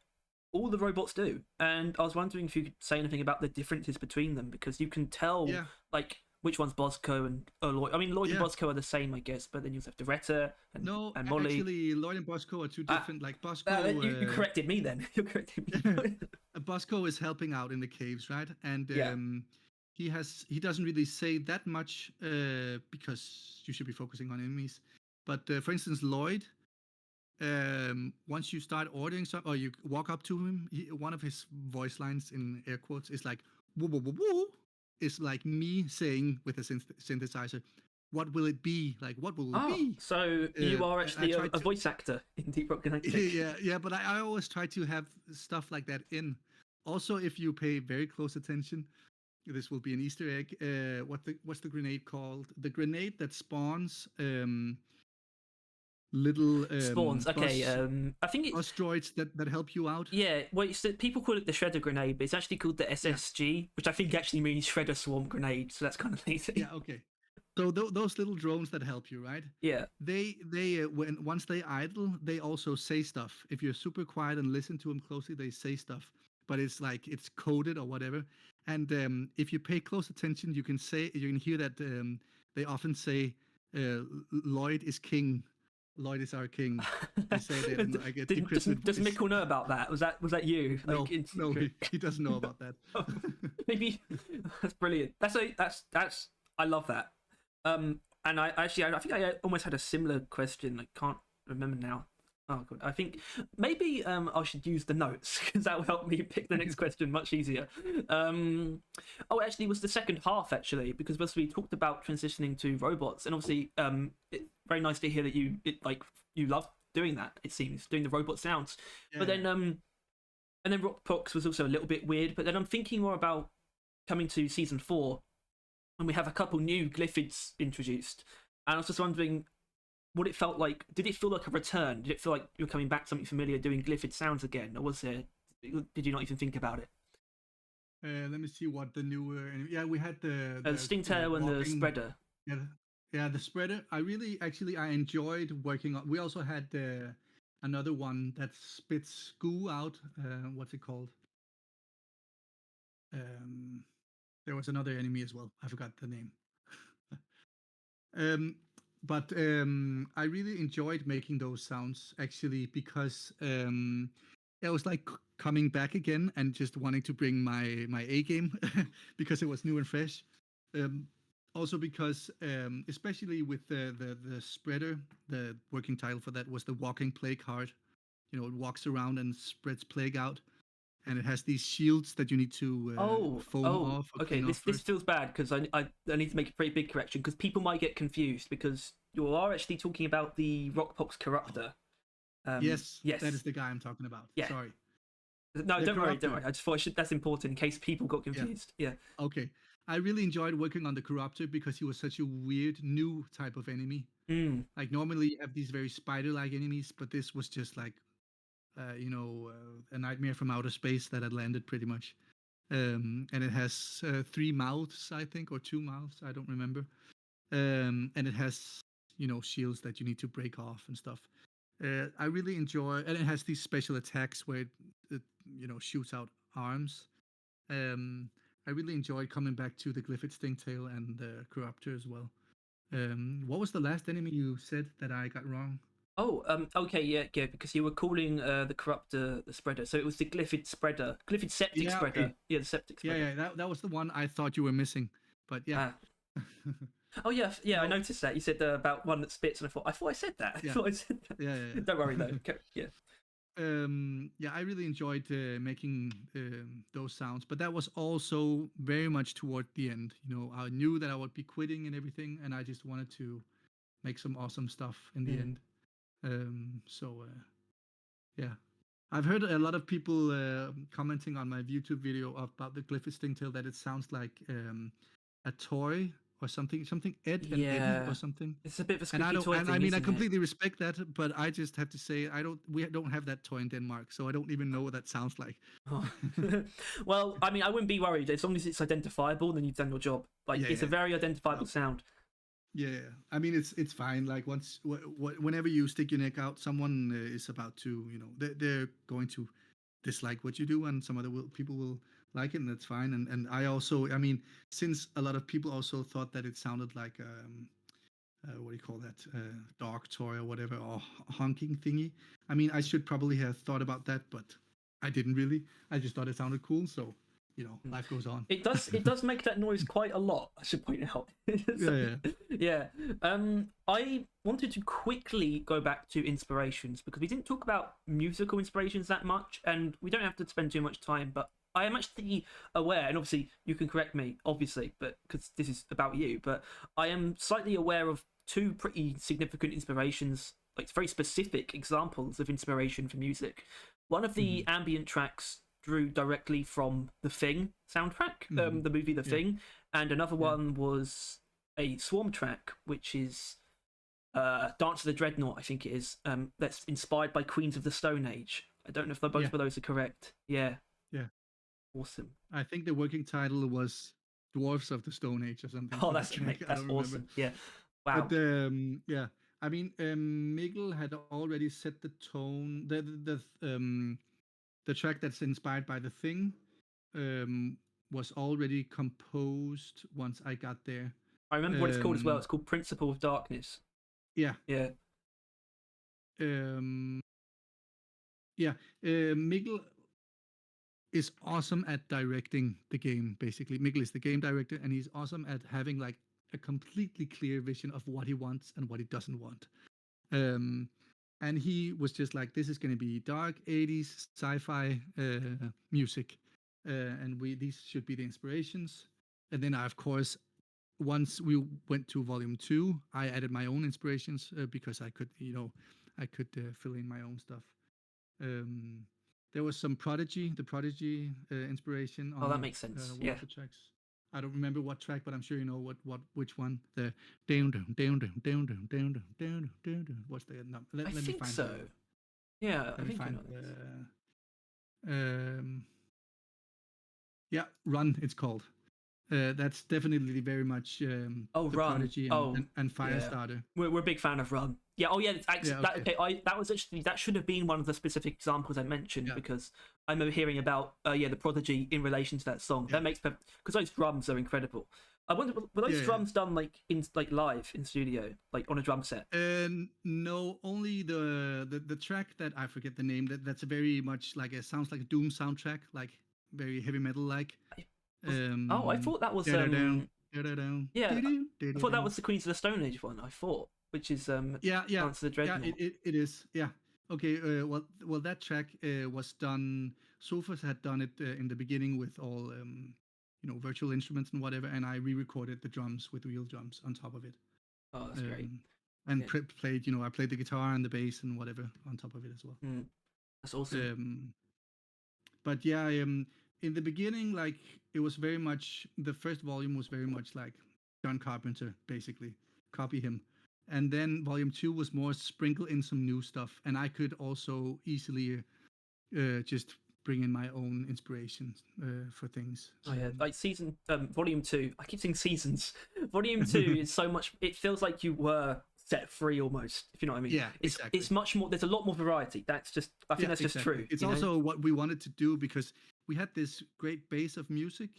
all the robots do. And I was wondering if you could say anything about the differences between them, because you can tell like which one's Bosco and Lloyd. I mean, Lloyd and Bosco are the same, I guess, but then you have Doretta and Molly. Actually, Lloyd and Bosco are two different. Like Bosco, you corrected me then. You corrected me. Bosco is helping out in the caves, right? And he doesn't really say that much because you should be focusing on enemies. But for instance, Lloyd, once you start ordering something or you walk up to him, one of his voice lines in air quotes is like "woo woo woo woo." It's like me saying with a synthesizer, "What will it be? Like, what will it be?" So you are actually a voice actor in Deep Rock Galactic. Yeah. But I always try to have stuff like that in. Also, if you pay very close attention, this will be an Easter egg. What's the grenade called? The grenade that spawns little spawns. Okay, I think it's droids that help you out. Yeah, well, people call it the Shredder grenade, but it's actually called the SSG, which I think actually means Shredder Swarm Grenade. So that's kind of lazy. Yeah. Okay. So those little drones that help you, right? Yeah. They once they idle, they also say stuff. If you're super quiet and listen to them closely, they say stuff. But it's like it's coded or whatever. And if you pay close attention, you can hear that they often say, "Lloyd is king. Lloyd is our king." They say that in like a decrypted does Mikkel know about that? Was that you? No, he doesn't know about that. Maybe that's brilliant. That's I love that. And I think I almost had a similar question. I can't remember now. Oh god, I think maybe I should use the notes because that will help me pick the next question much easier. Actually, it was the second half actually, because we talked about transitioning to robots, and obviously, it's very nice to hear that you love doing that. It seems doing the robot sounds, but then and then Rockbox was also a little bit weird. But then I'm thinking more about coming to season 4, and we have a couple new glyphids introduced, and I was just wondering what it felt like. Did it feel like a return? Did it feel like you're coming back to something familiar, doing glyphid sounds again, or did you not even think about it? Let me see what the new. We had the Stingtail and the spreader. Yeah, the spreader. I enjoyed working on. We also had another one that spits goo out. What's it called? There was another enemy as well. I forgot the name. But I really enjoyed making those sounds actually because it was like coming back again and just wanting to bring my A game because it was new and fresh. Also because especially with the spreader, the working title for that was the walking plague heart. You know, it walks around and spreads plague out. And it has these shields that you need to foam off. Okay, this feels bad because I need to make a pretty big correction because people might get confused because you are actually talking about the Rockpox Corruptor. Yes, that is the guy I'm talking about. Yeah. Sorry. No, don't worry. I just thought that's important in case people got confused. Yeah. Okay. I really enjoyed working on the Corruptor because he was such a weird new type of enemy. Like normally you have these very spider-like enemies, but this was just like a nightmare from outer space that had landed pretty much. And it has 3 mouths, I think, or 2 mouths, I don't remember. And it has, shields that you need to break off and stuff. I really enjoy, and it has these special attacks where it shoots out arms. I really enjoyed coming back to the Glyphid Stingtail and the Corruptor as well. What was the last enemy you said that I got wrong? Okay, yeah, because you were calling the Corruptor the spreader, so it was the Glyphid spreader, Glyphid septic spreader. Okay. Yeah, the septic spreader. Yeah, that was the one I thought you were missing, but yeah. Oh yeah, I noticed that you said about one that spits, and I thought I said that. Yeah. I thought I said that. Yeah. Don't worry though. Yeah. I really enjoyed making those sounds, but that was also very much toward the end. I knew that I would be quitting and everything, and I just wanted to make some awesome stuff in the end. I've heard a lot of people commenting on my YouTube video about the Glyphid Stingtail that it sounds like a toy or something Ed and Eddie or something. It's a bit of a squeaky toy thing, I completely respect that, but I just have to say we don't have that toy in Denmark, so I don't even know what that sounds like. Well, I wouldn't be worried as long as it's identifiable. Then you've done your job. It's a very identifiable sound. Yeah, it's fine. Like whenever you stick your neck out, someone is about to, they're going to dislike what you do, and some other people will like it, and that's fine. And I also, I mean, since a lot of people also thought that it sounded like what do you call that, dog toy or whatever, or honking thingy. I mean, I should probably have thought about that, but I didn't really. I just thought it sounded cool, so life goes on. It does make that noise quite a lot, I should point out. Yeah. I wanted to quickly go back to inspirations because we didn't talk about musical inspirations that much, and we don't have to spend too much time, but I am actually aware, and obviously you can correct me, obviously, but because this is about you, but I am slightly aware of two pretty significant inspirations, like very specific examples of inspiration for music. One of the ambient tracks drew directly from the Thing soundtrack, the movie The Thing, and another one was a Swarm track, which is Dance of the Dreadnought, I think it is, that's inspired by Queens of the Stone Age. I don't know if both of those are correct. Yeah. Awesome. I think the working title was Dwarfs of the Stone Age or something. Oh, that's awesome. Yeah. Wow. But I mean, Mikkel had already set the tone. The track that's inspired by The Thing was already composed once I got there. I remember what it's called as well. It's called Principle of Darkness. Yeah. Mikkel is awesome at directing the game, basically. Mikkel is the game director, and he's awesome at having like a completely clear vision of what he wants and what he doesn't want. And he was just like, this is going to be dark 80s sci-fi music, and these should be the inspirations. And then I, of course, once we went to volume 2, I added my own inspirations because I could fill in my own stuff. There was some Prodigy inspiration on that makes sense. one of the tracks. I don't remember what track, but I'm sure you know which one. The down. What's the number? Let me think find so. It. Yeah, let me find Run. It's called. That's definitely very much the Run. Prodigy and Firestarter. We're a big fan of Run. Yeah. Oh, yeah. It's actually, that should have been one of the specific examples I mentioned because I remember hearing about the Prodigy in relation to that song. That makes because those drums are incredible. I wonder, were those drums done like live in studio, like on a drum set? No, only the track that I forget the name. That's a very much like sounds like a Doom soundtrack, like very heavy metal like. I thought that was I thought that was the Queens of the Stone Age one. I thought, which is Dance of the Dreadnought. Yeah, it is. Yeah. Okay. Well, that track was done. Sophus had done it in the beginning with all virtual instruments and whatever, and I re-recorded the drums with real drums on top of it. Oh, that's great. And played. I played the guitar and the bass and whatever on top of it as well. That's awesome. But yeah, in the beginning, like it was very much the first volume was very much like John Carpenter, basically copy him, and then volume 2 was more sprinkle in some new stuff, and I could also easily just bring in my own inspirations for things. Oh yeah, like volume 2. I keep saying seasons. Volume 2 is so much. It feels like you were set free almost, if you know what I mean. Yeah, exactly. It's much more. There's a lot more variety. I think that's just true. It's also what we wanted to do because we had this great base of music,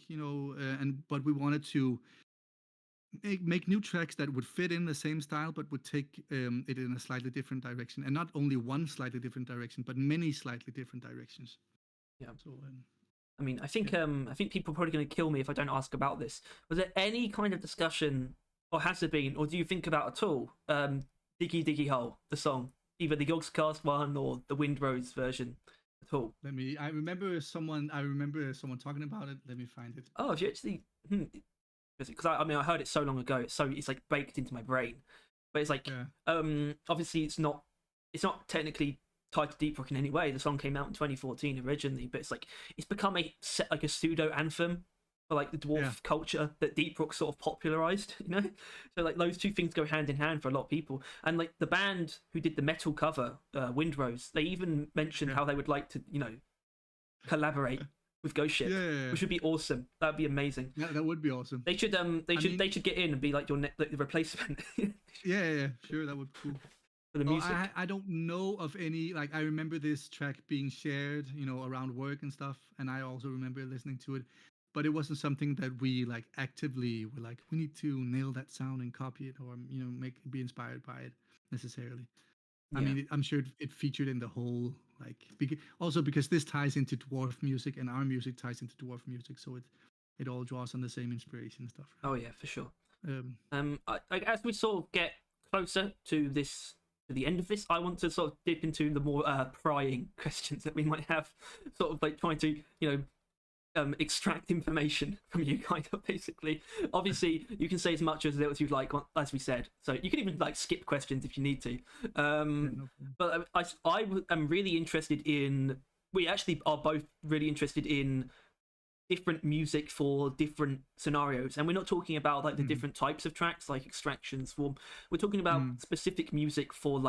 but we wanted to make new tracks that would fit in the same style, but would take it in a slightly different direction, and not only one slightly different direction, but many slightly different directions. Yeah. So, I mean, I think people are probably going to kill me if I don't ask about this. Was there any kind of discussion, or has there been, or do you think about at all, Diggy Diggy Hole, the song, either the Yogscast one or the Windrose version at all? I remember someone talking about it. Let me find it. Oh, have you actually? Because I heard it so long ago. It's like baked into my brain. But it's like, obviously it's not technically tied to Deep Rock in any way. The song came out in 2014 originally, but it's become a pseudo anthem for like the dwarf culture that Deep Rock sort of popularized, So like those two things go hand in hand for a lot of people. And like the band who did the metal cover, Windrose, they even mentioned how they would like to, collaborate with Ghost Ship, which would be awesome. That would be amazing. Yeah, that would be awesome. They should they should get in and be like the replacement. yeah, sure, that would be cool. for the music. I don't know of any. Like, I remember this track being shared, around work and stuff, and I also remember listening to it. But it wasn't something that we like actively were like, we need to nail that sound and copy it, or be inspired by it necessarily. I mean, I'm sure it featured in the whole also because this ties into dwarf music, and our music ties into dwarf music, so it all draws on the same inspiration and stuff. Oh yeah, for sure. As we sort of get closer to the end of this, I want to sort of dip into the more prying questions that we might have, sort of like trying to extract information from you, kind of, basically. Obviously, you can say as much as you'd like, as we said. So you can even like skip questions if you need to. But I am really interested in. We actually are both really interested in different music for different scenarios, and we're not talking about like the different types of tracks like extraction, swarm. We're talking about specific music for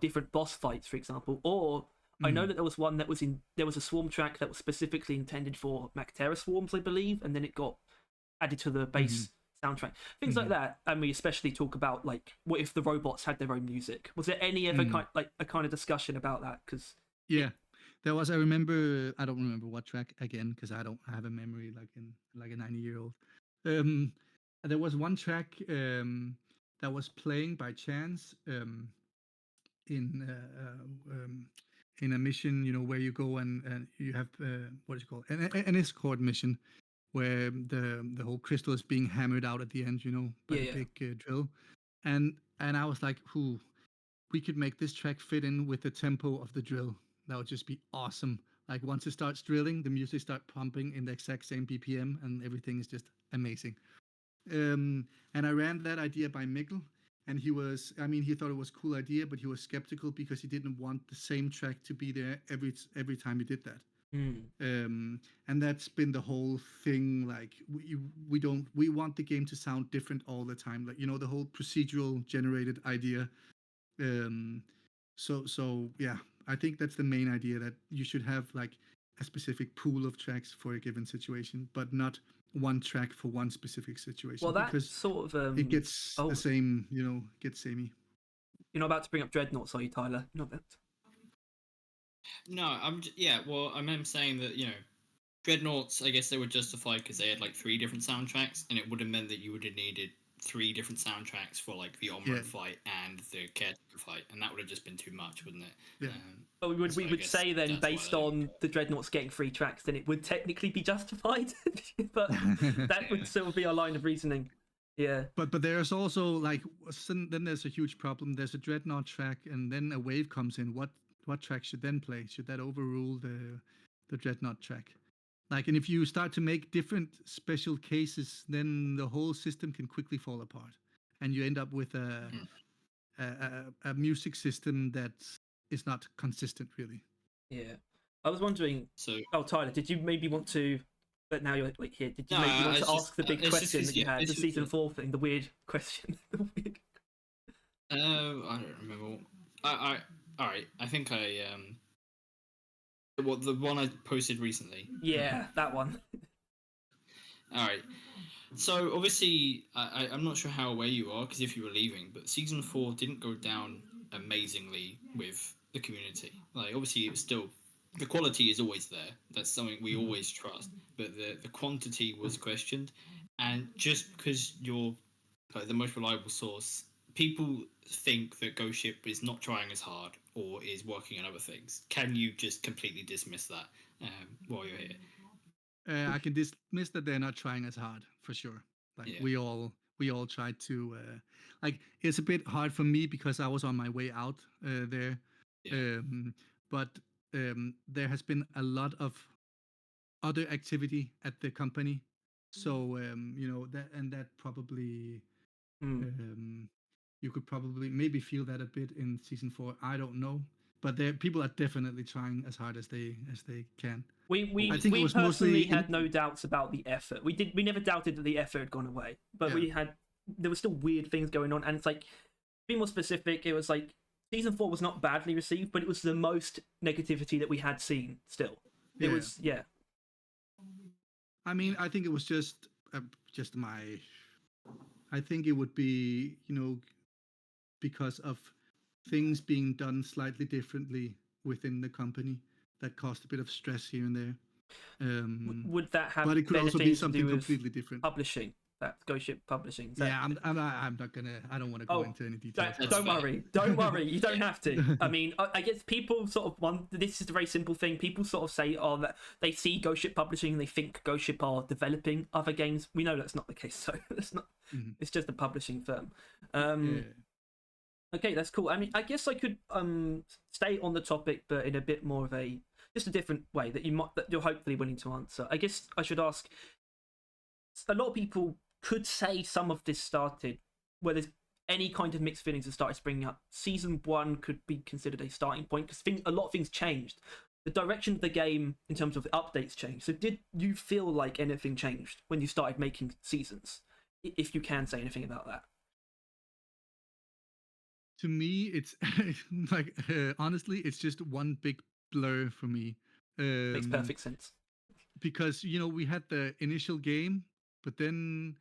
different boss fights, for example, or I know that there was one that there was a swarm track that was specifically intended for Mactera swarms, I believe, and then it got added to the base soundtrack. Things like that. And we especially talk about like, what if the robots had their own music? Was there any ever kind of discussion about that? Because there was. I don't remember what track again, because I don't have a memory like a 90-year-old. There was one track that was playing by chance in a mission, where you go and you have what is it called, an escort mission, where the whole crystal is being hammered out at the end, by the big drill, and I was like, we could make this track fit in with the tempo of the drill. That would just be awesome. Like, once it starts drilling, the music starts pumping in the exact same BPM, and everything is just amazing. And I ran that idea by Mikkel, and he thought it was a cool idea, but he was skeptical because he didn't want the same track to be there every time he did that. And that's been the whole thing. Like, we want the game to sound different all the time. Like, the whole procedural generated idea. So yeah, I think that's the main idea, that you should have like a specific pool of tracks for a given situation, but not one track for one specific situation. Well, that because sort of it gets the same, gets samey. You're not about to bring up Dreadnoughts, are you, Tyler? Not that. No, well, I'm saying that Dreadnoughts, I guess they were justified because they had like 3 different soundtracks, and it would have meant that you would have needed 3 different soundtracks for like the Omra fight and the Caretaker fight, and that would have just been too much, wouldn't it? Yeah. But we would say then, based on the Dreadnoughts getting 3 tracks, then it would technically be justified. But that would still be our line of reasoning. Yeah. But there's also like, then there's a huge problem. There's a Dreadnought track, and then a wave comes in. What track should then play? Should that overrule the Dreadnought track? Like, and if you start to make different special cases, then the whole system can quickly fall apart, and you end up with a music system that is not consistent, really. Yeah, I was wondering. So, Tyler, did you maybe want to? But now you're like here. Did you maybe want to ask the big question that you had, the season 4 thing, the weird question? I don't remember. All right. I think the one I posted recently. Yeah, that one. All right. So obviously, I'm not sure how aware you are, because if you were leaving, but season 4 didn't go down amazingly with the community. Like, obviously, it's still, the quality is always there. That's something we always trust. But the quantity was questioned, and just because you're like the most reliable source, people think that Ghost Ship is not trying as hard or is working on other things. Can you just completely dismiss that while you're here? I can dismiss that they're not trying as hard, for sure. Like, we all tried to. Like, it's a bit hard for me because I was on my way out there. Yeah. But there has been a lot of other activity at the company, so that probably. You could probably maybe feel that a bit in season 4. I don't know, but people are definitely trying as hard as they can. We personally had no doubts about the effort. We never doubted that the effort had gone away, but there were still weird things going on, and it's like, be more specific. It was like season 4 was not badly received, but it was the most negativity that we had seen. Still, it was I mean, I think it was just I think it would be, because of things being done slightly differently within the company that caused a bit of stress here and there. Would that have but it could also be anything to something do with completely different. publishing? That Ghost Ship Publishing. Yeah, I'm not gonna. I don't want to go into any details. Don't worry. Don't worry. You don't have to. I mean, I guess people sort of want. This is a very simple thing. People sort of say, oh, that they see Ghost Ship Publishing and they think Ghost Ship are developing other games. We know that's not the case. So it's not. It's just a publishing firm. Okay, that's cool. I mean, I guess I could stay on the topic, but in a bit more of a different way that you're hopefully willing to answer. I guess I should ask. A lot of people could say some of this started where there's any kind of mixed feelings that started springing up. Season 1 could be considered a starting point because a lot of things changed. The direction of the game in terms of the updates changed. So did you feel like anything changed when you started making seasons? If you can say anything about that. To me, it's like honestly, it's just one big blur for me. Makes perfect sense. Because we had the initial game, but then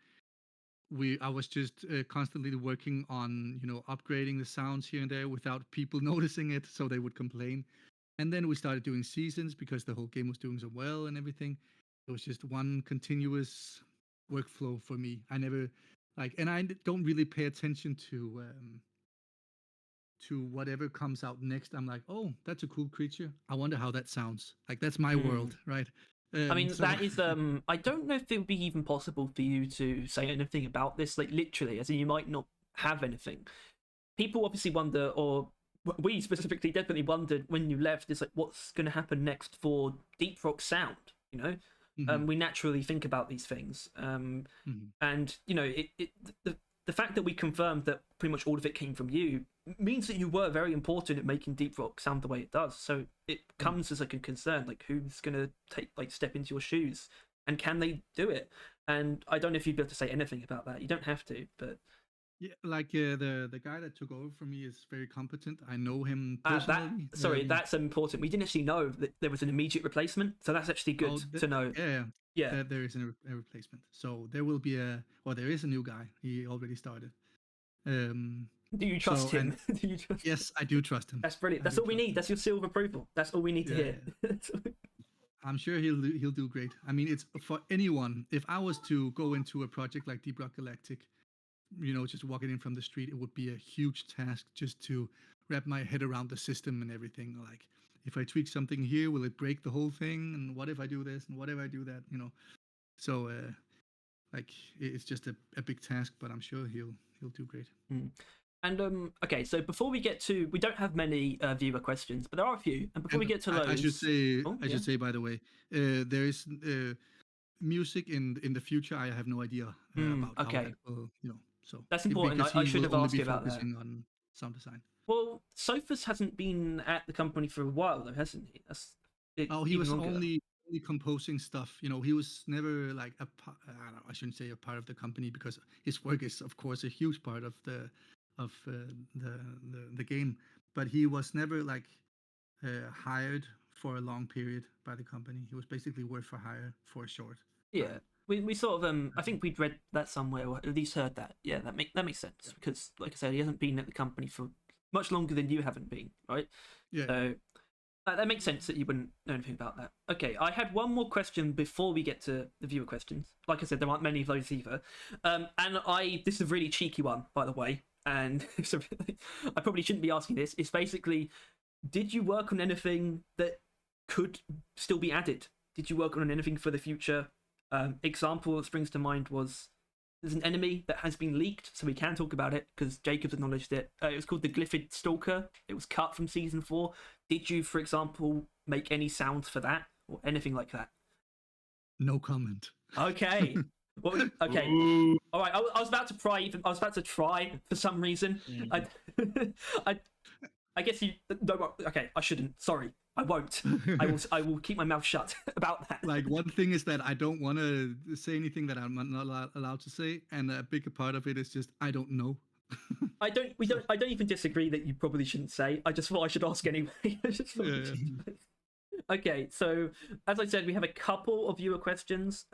I was just constantly working on upgrading the sounds here and there without people noticing it, so they would complain. And then we started doing seasons because the whole game was doing so well and everything. It was just one continuous workflow for me. I never and I don't really pay attention to whatever comes out next. I'm like, oh, that's a cool creature. I wonder how that sounds. Like that's my world, right? I mean, that is. I don't know if it would be even possible for you to say anything about this, like literally, as in you might not have anything. People obviously wonder, or we specifically definitely wondered when you left. Is like, what's going to happen next for Deep Rock Sound? We naturally think about these things, and the fact that we confirmed that pretty much all of it came from you means that you were very important at making Deep Rock sound the way it does. So it comes as like a concern, like who's gonna step into your shoes, and can they do it? And I don't know if you'd be able to say anything about that. You don't have to, but yeah, the guy that took over from me is very competent. I know him personally. That's important. We didn't actually know that there was an immediate replacement, so that's actually good to know. Yeah. There is a replacement. So there will be there is a new guy. He already started. Do you trust him? Yes, I do trust him. That's brilliant. That's all we need. That's your seal of approval. That's all we need to hear. I'm sure he'll do great. I mean, it's for anyone. If I was to go into a project like Deep Rock Galactic, just walking in from the street, it would be a huge task just to wrap my head around the system and everything. Like, if I tweak something here, will it break the whole thing? And what if I do this? And what if I do that? So it's just a big task, but I'm sure he'll do great. And okay, so before we get to, we don't have many viewer questions, but there are a few. And before we get to those, I should say, by the way, there is music in the future. I have no idea about how that will, so that's important. I should have asked you about that. On sound design. Well, Sophus hasn't been at the company for a while, though, hasn't he? He was only composing stuff. He was never like I shouldn't say a part of the company, because his work is, of course, a huge part of the game. But he was never hired for a long period by the company. He was basically work for hire for a short. Yeah. We sort of I think we'd read that somewhere, or at least heard that. Yeah, that makes sense, because like I said, he hasn't been at the company for much longer than you haven't been, right? Yeah. So that makes sense that you wouldn't know anything about that. Okay, I had one more question before we get to the viewer questions. Like I said, there aren't many of those either. And this is a really cheeky one, by the way, and so I probably shouldn't be asking this. It's basically, did you work on anything that could still be added? Did you work on anything for the future? Example that springs to mind was, there's an enemy that has been leaked, so we can talk about it because Jacob's acknowledged it. It was called the Glyphid Stalker. It was cut from season 4. Did you, for example, make any sounds for that or anything like that? No comment. Okay. Okay. All right. I was about to try. I was about to try for some reason. I guess you. No, okay, I shouldn't. Sorry, I won't. I will keep my mouth shut about that. Like, one thing is that I don't want to say anything that I'm not allowed to say, and a bigger part of it is just I don't know. I don't even disagree that you probably shouldn't say. I just thought I should ask anyway. Okay, so as I said, we have a couple of viewer questions.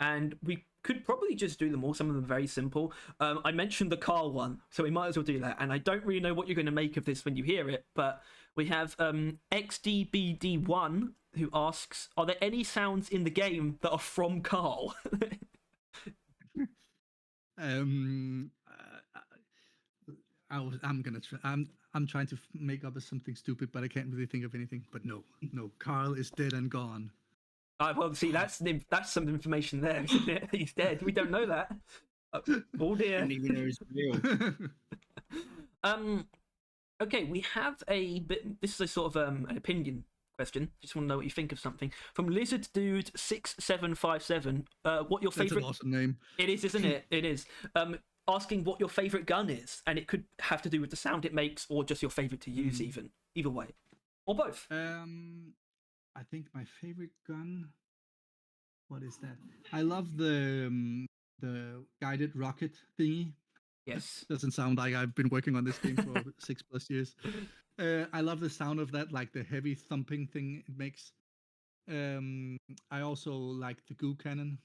and we could probably just do them all. Some of them are very simple. I mentioned the Carl one, so we might as well do that. And I don't really know what you're going to make of this when you hear it, but we have XDBD1 who asks, "Are there any sounds in the game that are from Carl?" I'm gonna try. I'm trying to make up something stupid, but I can't really think of anything. But no, Carl is dead and gone. Well, see, that's some information there, isn't it? He's dead. We don't know that. Oh dear. Didn't even know he's real. Okay, we have a bit. This is a sort of an opinion question. Just want to know what you think of something from Lizard Dude 6757. What your favorite? That's an awesome name. It is, isn't it? It is. Asking what your favorite gun is, and it could have to do with the sound it makes, or just your favorite to use, even either way, or both. I think my favorite gun. What is that? I love the guided rocket thingy. Yes. Doesn't sound like I've been working on this game for 6+ years. I love the sound of that, like the heavy thumping thing it makes. I also like the goo cannon.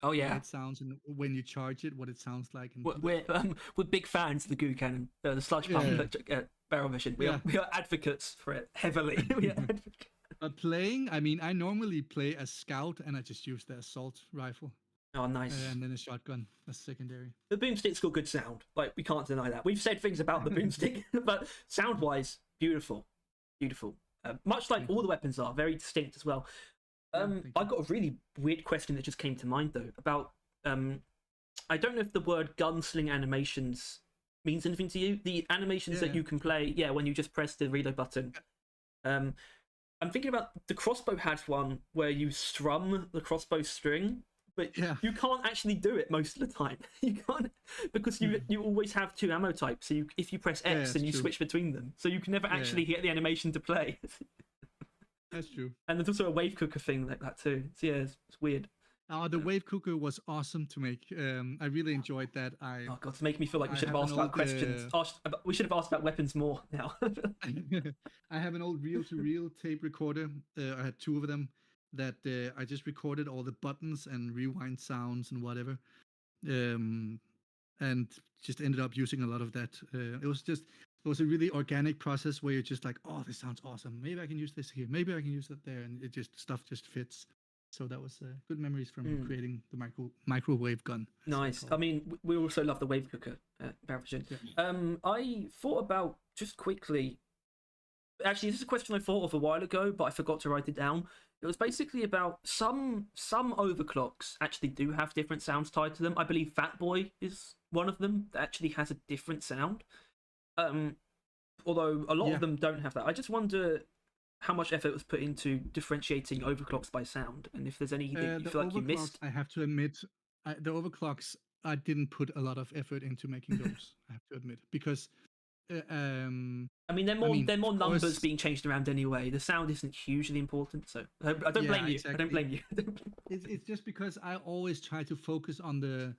Oh yeah. It sounds, and when you charge it, what it sounds like. And we're big fans of the goo cannon, the sludge pump barrel mission. We are advocates for it heavily. But playing, I mean, I normally play as scout, and I just use the assault rifle. Oh, nice. And then a shotgun as secondary. The boomstick's got good sound. Like, we can't deny that. We've said things about the boomstick, but sound-wise, beautiful. Much like all the weapons are, very distinct as well. I got a really weird question that just came to mind, though, about... I don't know if the word gunsling animations means anything to you. The animations that you can play, when you just press the reload button. I'm thinking about the crossbow had one where you strum the crossbow string, but you can't actually do it most of the time. You can't, because you always have 2 ammo types. So if you press X, then you switch between them. So you can never actually get the animation to play. That's true. And there's also a wave cooker thing like that too. So it's weird. The wave cooker was awesome to make. I really enjoyed that. Oh god, to make me feel like we should have asked about questions. We should have asked about weapons more now. I have an old reel-to-reel tape recorder. I had 2 of them that I just recorded all the buttons and rewind sounds and whatever, and just ended up using a lot of that. It was a really organic process where you're just like, oh, this sounds awesome. Maybe I can use this here. Maybe I can use that there, and stuff just fits. So that was good memories from creating the microwave gun. Nice. I mean, we also love the wave cooker version. I thought about, just quickly, actually, this is a question I thought of a while ago, but I forgot to write it down. It was basically about some overclocks actually do have different sounds tied to them. I believe Fat Boy is one of them that actually has a different sound. Although a lot of them don't have that. I just wonder how much effort was put into differentiating overclocks by sound, and if there's any that you feel like you missed. I have to admit, the overclocks, I didn't put a lot of effort into making those. I have to admit, because I mean, they're more numbers being changed around anyway. The sound isn't hugely important, so I don't blame you. Exactly. I don't blame you. It's just because I always try to focus on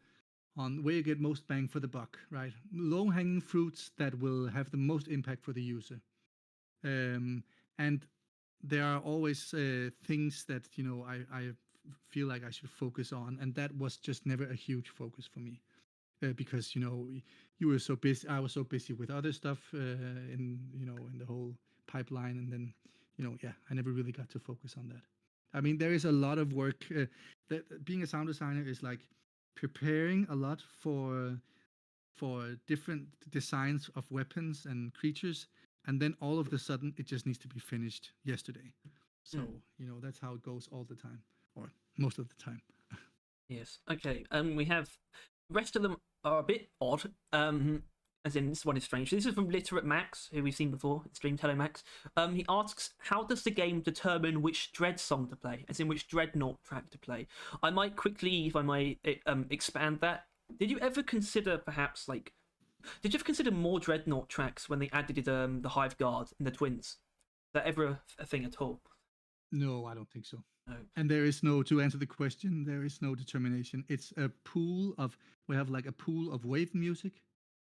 where you get most bang for the buck, right? Low-hanging fruits that will have the most impact for the user. And there are always things that I feel like I should focus on, and that was just never a huge focus for me, because you were so busy, I was so busy with other stuff in the whole pipeline, and then I never really got to focus on that. I mean, there is a lot of work. That being a sound designer is like preparing a lot for different designs of weapons and creatures. And then all of a sudden, it just needs to be finished yesterday. So, that's how it goes all the time, or most of the time. Yes. Okay. We have the rest of them are a bit odd. As in, this one is strange. This is from Literate Max, who we've seen before. Streamed. Hello, Max. He asks, how does the game determine which Dread song to play? As in, which Dreadnought track to play? I might quickly, if I might, expand that. Did you ever consider perhaps Did you ever consider more Dreadnought tracks when they added the Hive Guard and the Twins? Is that ever a thing at all? No, I don't think so. No. And there is no, to answer the question, there is no determination. It's a pool of, we have like a pool of wave music,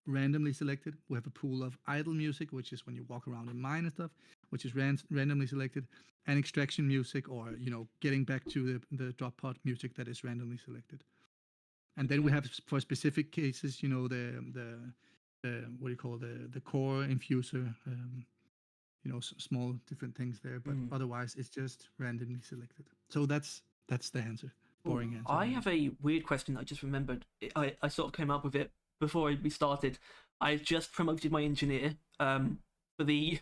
randomly selected. We have a pool of idle music, which is when you walk around in mine and stuff. which is randomly selected, and extraction music, or getting back to the drop pod music that is randomly selected. And then we have, for specific cases, the what do you call the core infuser, small different things there, but otherwise it's just randomly selected. So that's the answer. Boring answer. I have a weird question that I just remembered. I sort of came up with it before we started. I just promoted my engineer for the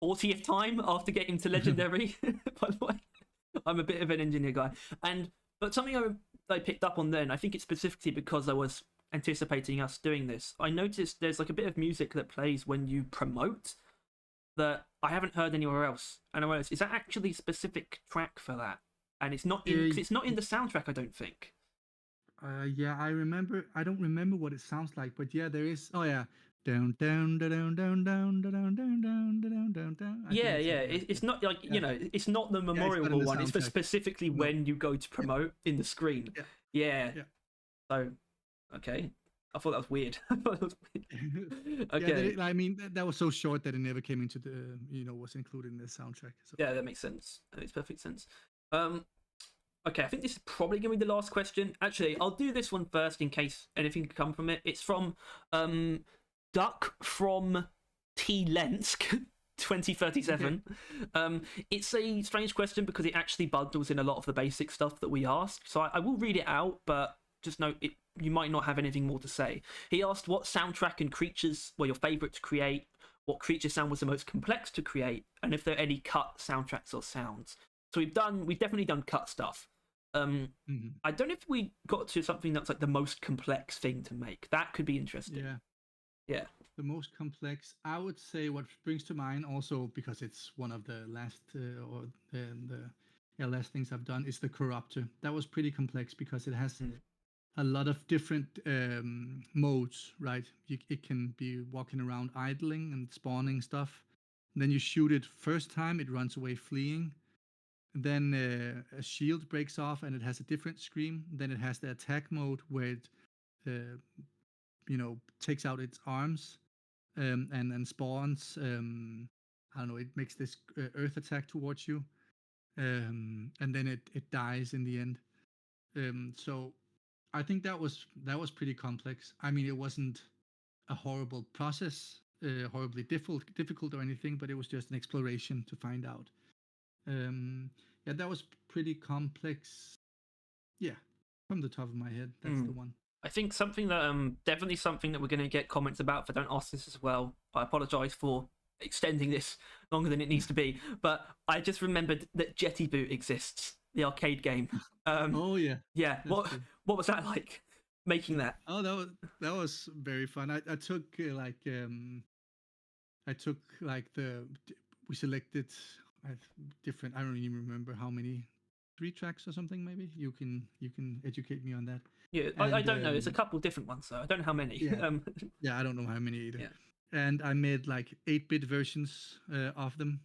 40th time after getting to legendary. By the way, I'm a bit of an engineer guy, but something I picked up on then, I think it's specifically because I was anticipating us doing this. I noticed there's like a bit of music that plays when you promote that I haven't heard anywhere else, and I realized, is that actually a specific track for that? And it's not in the soundtrack, I don't think. Yeah, I remember. I don't remember what it sounds like, but yeah, there is. Oh yeah, down down down down down down down down down down down. Yeah. It's not like it's not the memorial one. It's for specifically when you go to promote in the screen. Yeah. So, okay. I thought that was weird. Okay. Yeah, I mean, that was so short that it never came into the was included in the soundtrack. So. Yeah, that makes sense. That makes perfect sense. Okay, I think this is probably going to be the last question. Actually, I'll do this one first in case anything can come from it. It's from Duck from T Lensk 2037. It's a strange question because it actually bundles in a lot of the basic stuff that we asked. So I will read it out, but just note you might not have anything more to say. He asked what soundtrack and creatures were your favourite to create, what creature sound was the most complex to create, and if there are any cut soundtracks or sounds. So we've definitely done cut stuff. I don't know if we got to something that's like the most complex thing to make. That could be interesting. Yeah. The most complex, I would say, what springs to mind also, because it's one of the last last things I've done, is the Corruptor. That was pretty complex because it has a lot of different modes, right? It can be walking around idling and spawning stuff. And then you shoot it first time, it runs away fleeing. Then a shield breaks off and it has a different scream. Then it has the attack mode where it, takes out its arms and spawns. I don't know. It makes this earth attack towards you, and then it dies in the end. So I think that was pretty complex. I mean, it wasn't a horrible process, horribly difficult or anything, but it was just an exploration to find out. Yeah, that was pretty complex. Yeah, from the top of my head, that's the one. I think something that definitely something that we're going to get comments about. If I don't ask this as well, I apologise for extending this longer than it needs to be. But I just remembered that Jetty Boot exists, the arcade game. Oh yeah. Yeah. What was that like making that? Oh, that was very fun. I took we selected different. I don't even remember how many. 3 tracks or something, maybe. You can educate me on that. Yeah, I don't know. There's a couple different ones, though. I don't know how many. Yeah, yeah, I don't know how many either. Yeah. And I made like 8-bit versions of them,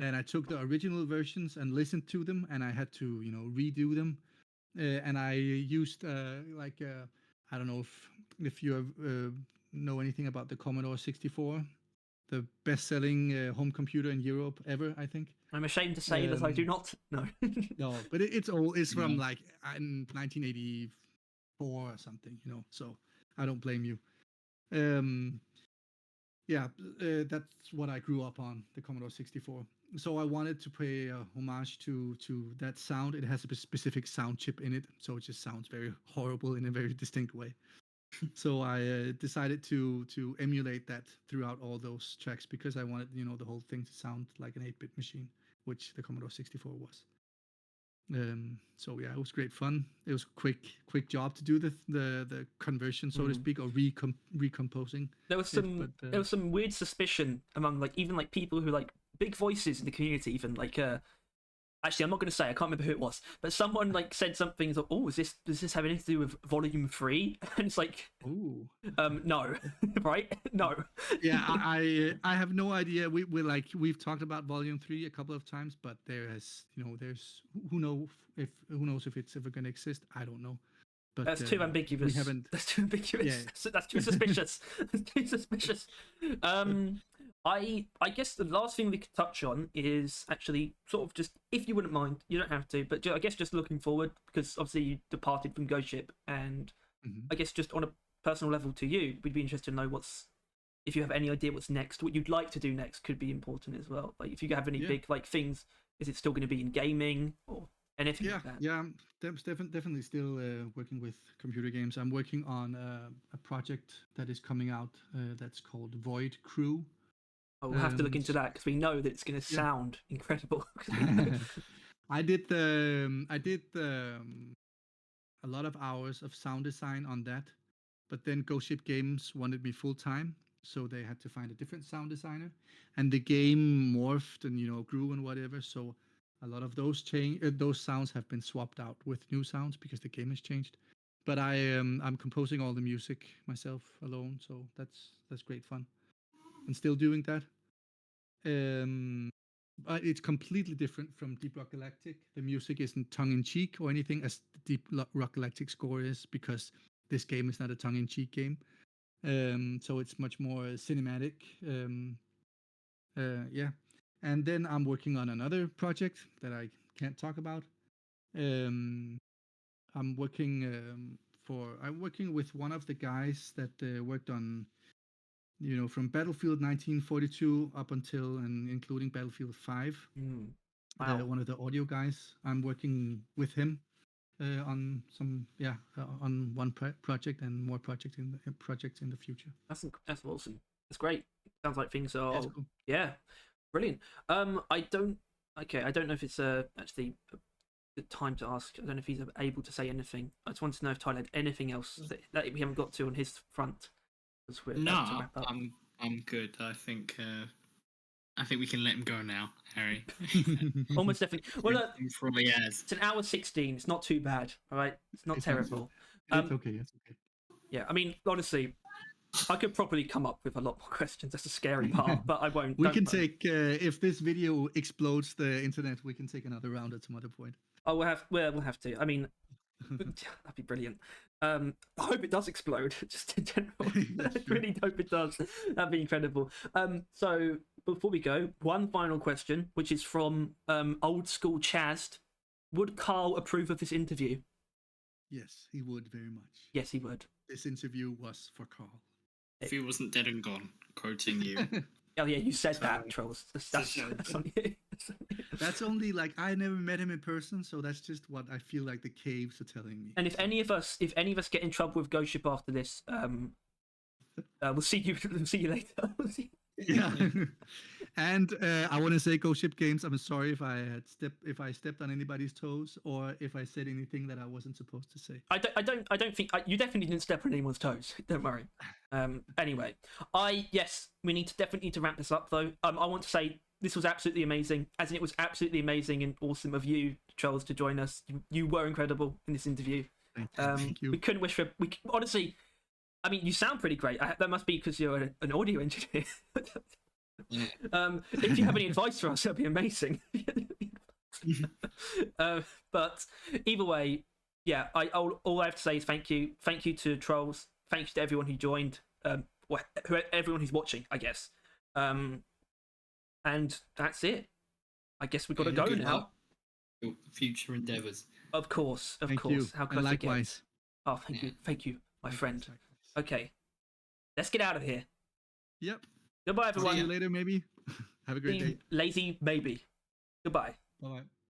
and I took the original versions and listened to them, and I had to redo them, and I used I don't know if you know anything about the Commodore 64. The best-selling home computer in Europe ever, I think. I'm ashamed to say that I do not. No. No, but it's from like 1984 or something, So I don't blame you. That's what I grew up on, the Commodore 64. So I wanted to pay a homage to that sound. It has a specific sound chip in it, so it just sounds very horrible in a very distinct way. So I decided to emulate that throughout all those tracks because I wanted the whole thing to sound like an 8-bit machine, which the Commodore 64 was. So yeah, it was great fun. It was a quick job to do the conversion, so to speak, or recomposing. There was some weird suspicion among even people who big voices in the community, even actually, I'm not going to say. I can't remember who it was, but someone said something. Like, "Oh, does this have anything to do with Volume 3?" And it's like, "Ooh, no, right? No." Yeah, I have no idea. We've talked about Volume 3 a couple of times, but there's who knows if it's ever going to exist. I don't know. But that's too ambiguous. That's too ambiguous. Yeah. That's too suspicious. That's too suspicious. I guess the last thing we could touch on is actually sort of just, if you wouldn't mind, you don't have to, but I guess just looking forward, because obviously you departed from Ghost Ship, and I guess just on a personal level to you, we'd be interested to know if you have any idea what's next, what you'd like to do next could be important as well. Like if you have any big like things, is it still going to be in gaming or anything like that? Yeah, I'm definitely still working with computer games. I'm working on a project that is coming out that's called Void Crew. Oh, we'll have to look into that because we know that it's going to sound incredible. I did a lot of hours of sound design on that, but then Ghost Ship Games wanted me full time, so they had to find a different sound designer, and the game morphed and grew and whatever. So a lot of those sounds have been swapped out with new sounds because the game has changed. But I'm composing all the music myself alone, so that's great fun, and still doing that. But it's completely different from Deep Rock Galactic. The music isn't tongue-in-cheek or anything as Deep Rock Galactic score is, because this game is not a tongue-in-cheek game. So it's much more cinematic. And then I'm working on another project that I can't talk about. I'm working with one of the guys that worked on, from Battlefield 1942 up until and including Battlefield 5. Wow. One of the audio guys. I'm working with him on some on one project and more projects in the future. That's awesome. That's great. Sounds like things are Cool. Brilliant. I don't know if it's actually the time to ask. I don't know if he's able to say anything. I just wanted to know if Tyler had anything else that we haven't got to on his front. No, I'm good. I think we can let him go now, Harry. Almost definitely. Well, look, probably has. it's an hour 16. It's not too bad. All right, it's not terrible. It's okay. It's okay. Yeah, I mean, honestly, I could probably come up with a lot more questions. That's the scary part, but I won't. We can take if this video explodes the internet, we can take another round at some other point. Oh, we'll have to. I mean, that'd be brilliant. I hope it does explode, just in general. I really hope it does. That'd be incredible. So before we go, one final question, which is from old school Chazd. Would Carl approve of this interview? Yes, he would very much. Yes, he would. This interview was for Carl. If he wasn't dead and gone, quoting you. Oh yeah, you said that, Troels. That's on you. That's only like I never met him in person, so that's just what I feel like the caves are telling me. And if any of us get in trouble with Ghost Ship after this, we'll see you later. Yeah. And I want to say, Ghost Ship Games, I'm sorry if I stepped on anybody's toes or if I said anything that I wasn't supposed to say. I don't think you definitely didn't step on anyone's toes. Don't worry. Anyway, we definitely need to wrap this up though. I want to say this was absolutely amazing, as in it was absolutely amazing and awesome of you, Troels, to join us. You were incredible in this interview. Thank you. We couldn't wish for. Honestly, I mean, you sound pretty great. That must be because you're an audio engineer. If you have any advice for us, that'd be amazing. But either way, yeah. All I have to say is thank you to Troels. Thank you to everyone who joined. Everyone who's watching, I guess. And that's it. I guess we've got to go now. Your future endeavours. Of course. Thank you. How could I likewise. forget? Oh, thank you, my friend. Okay, let's get out of here. Yep. Goodbye, everyone. See you later, maybe. Have a great day. Lazy, maybe. Goodbye. Bye.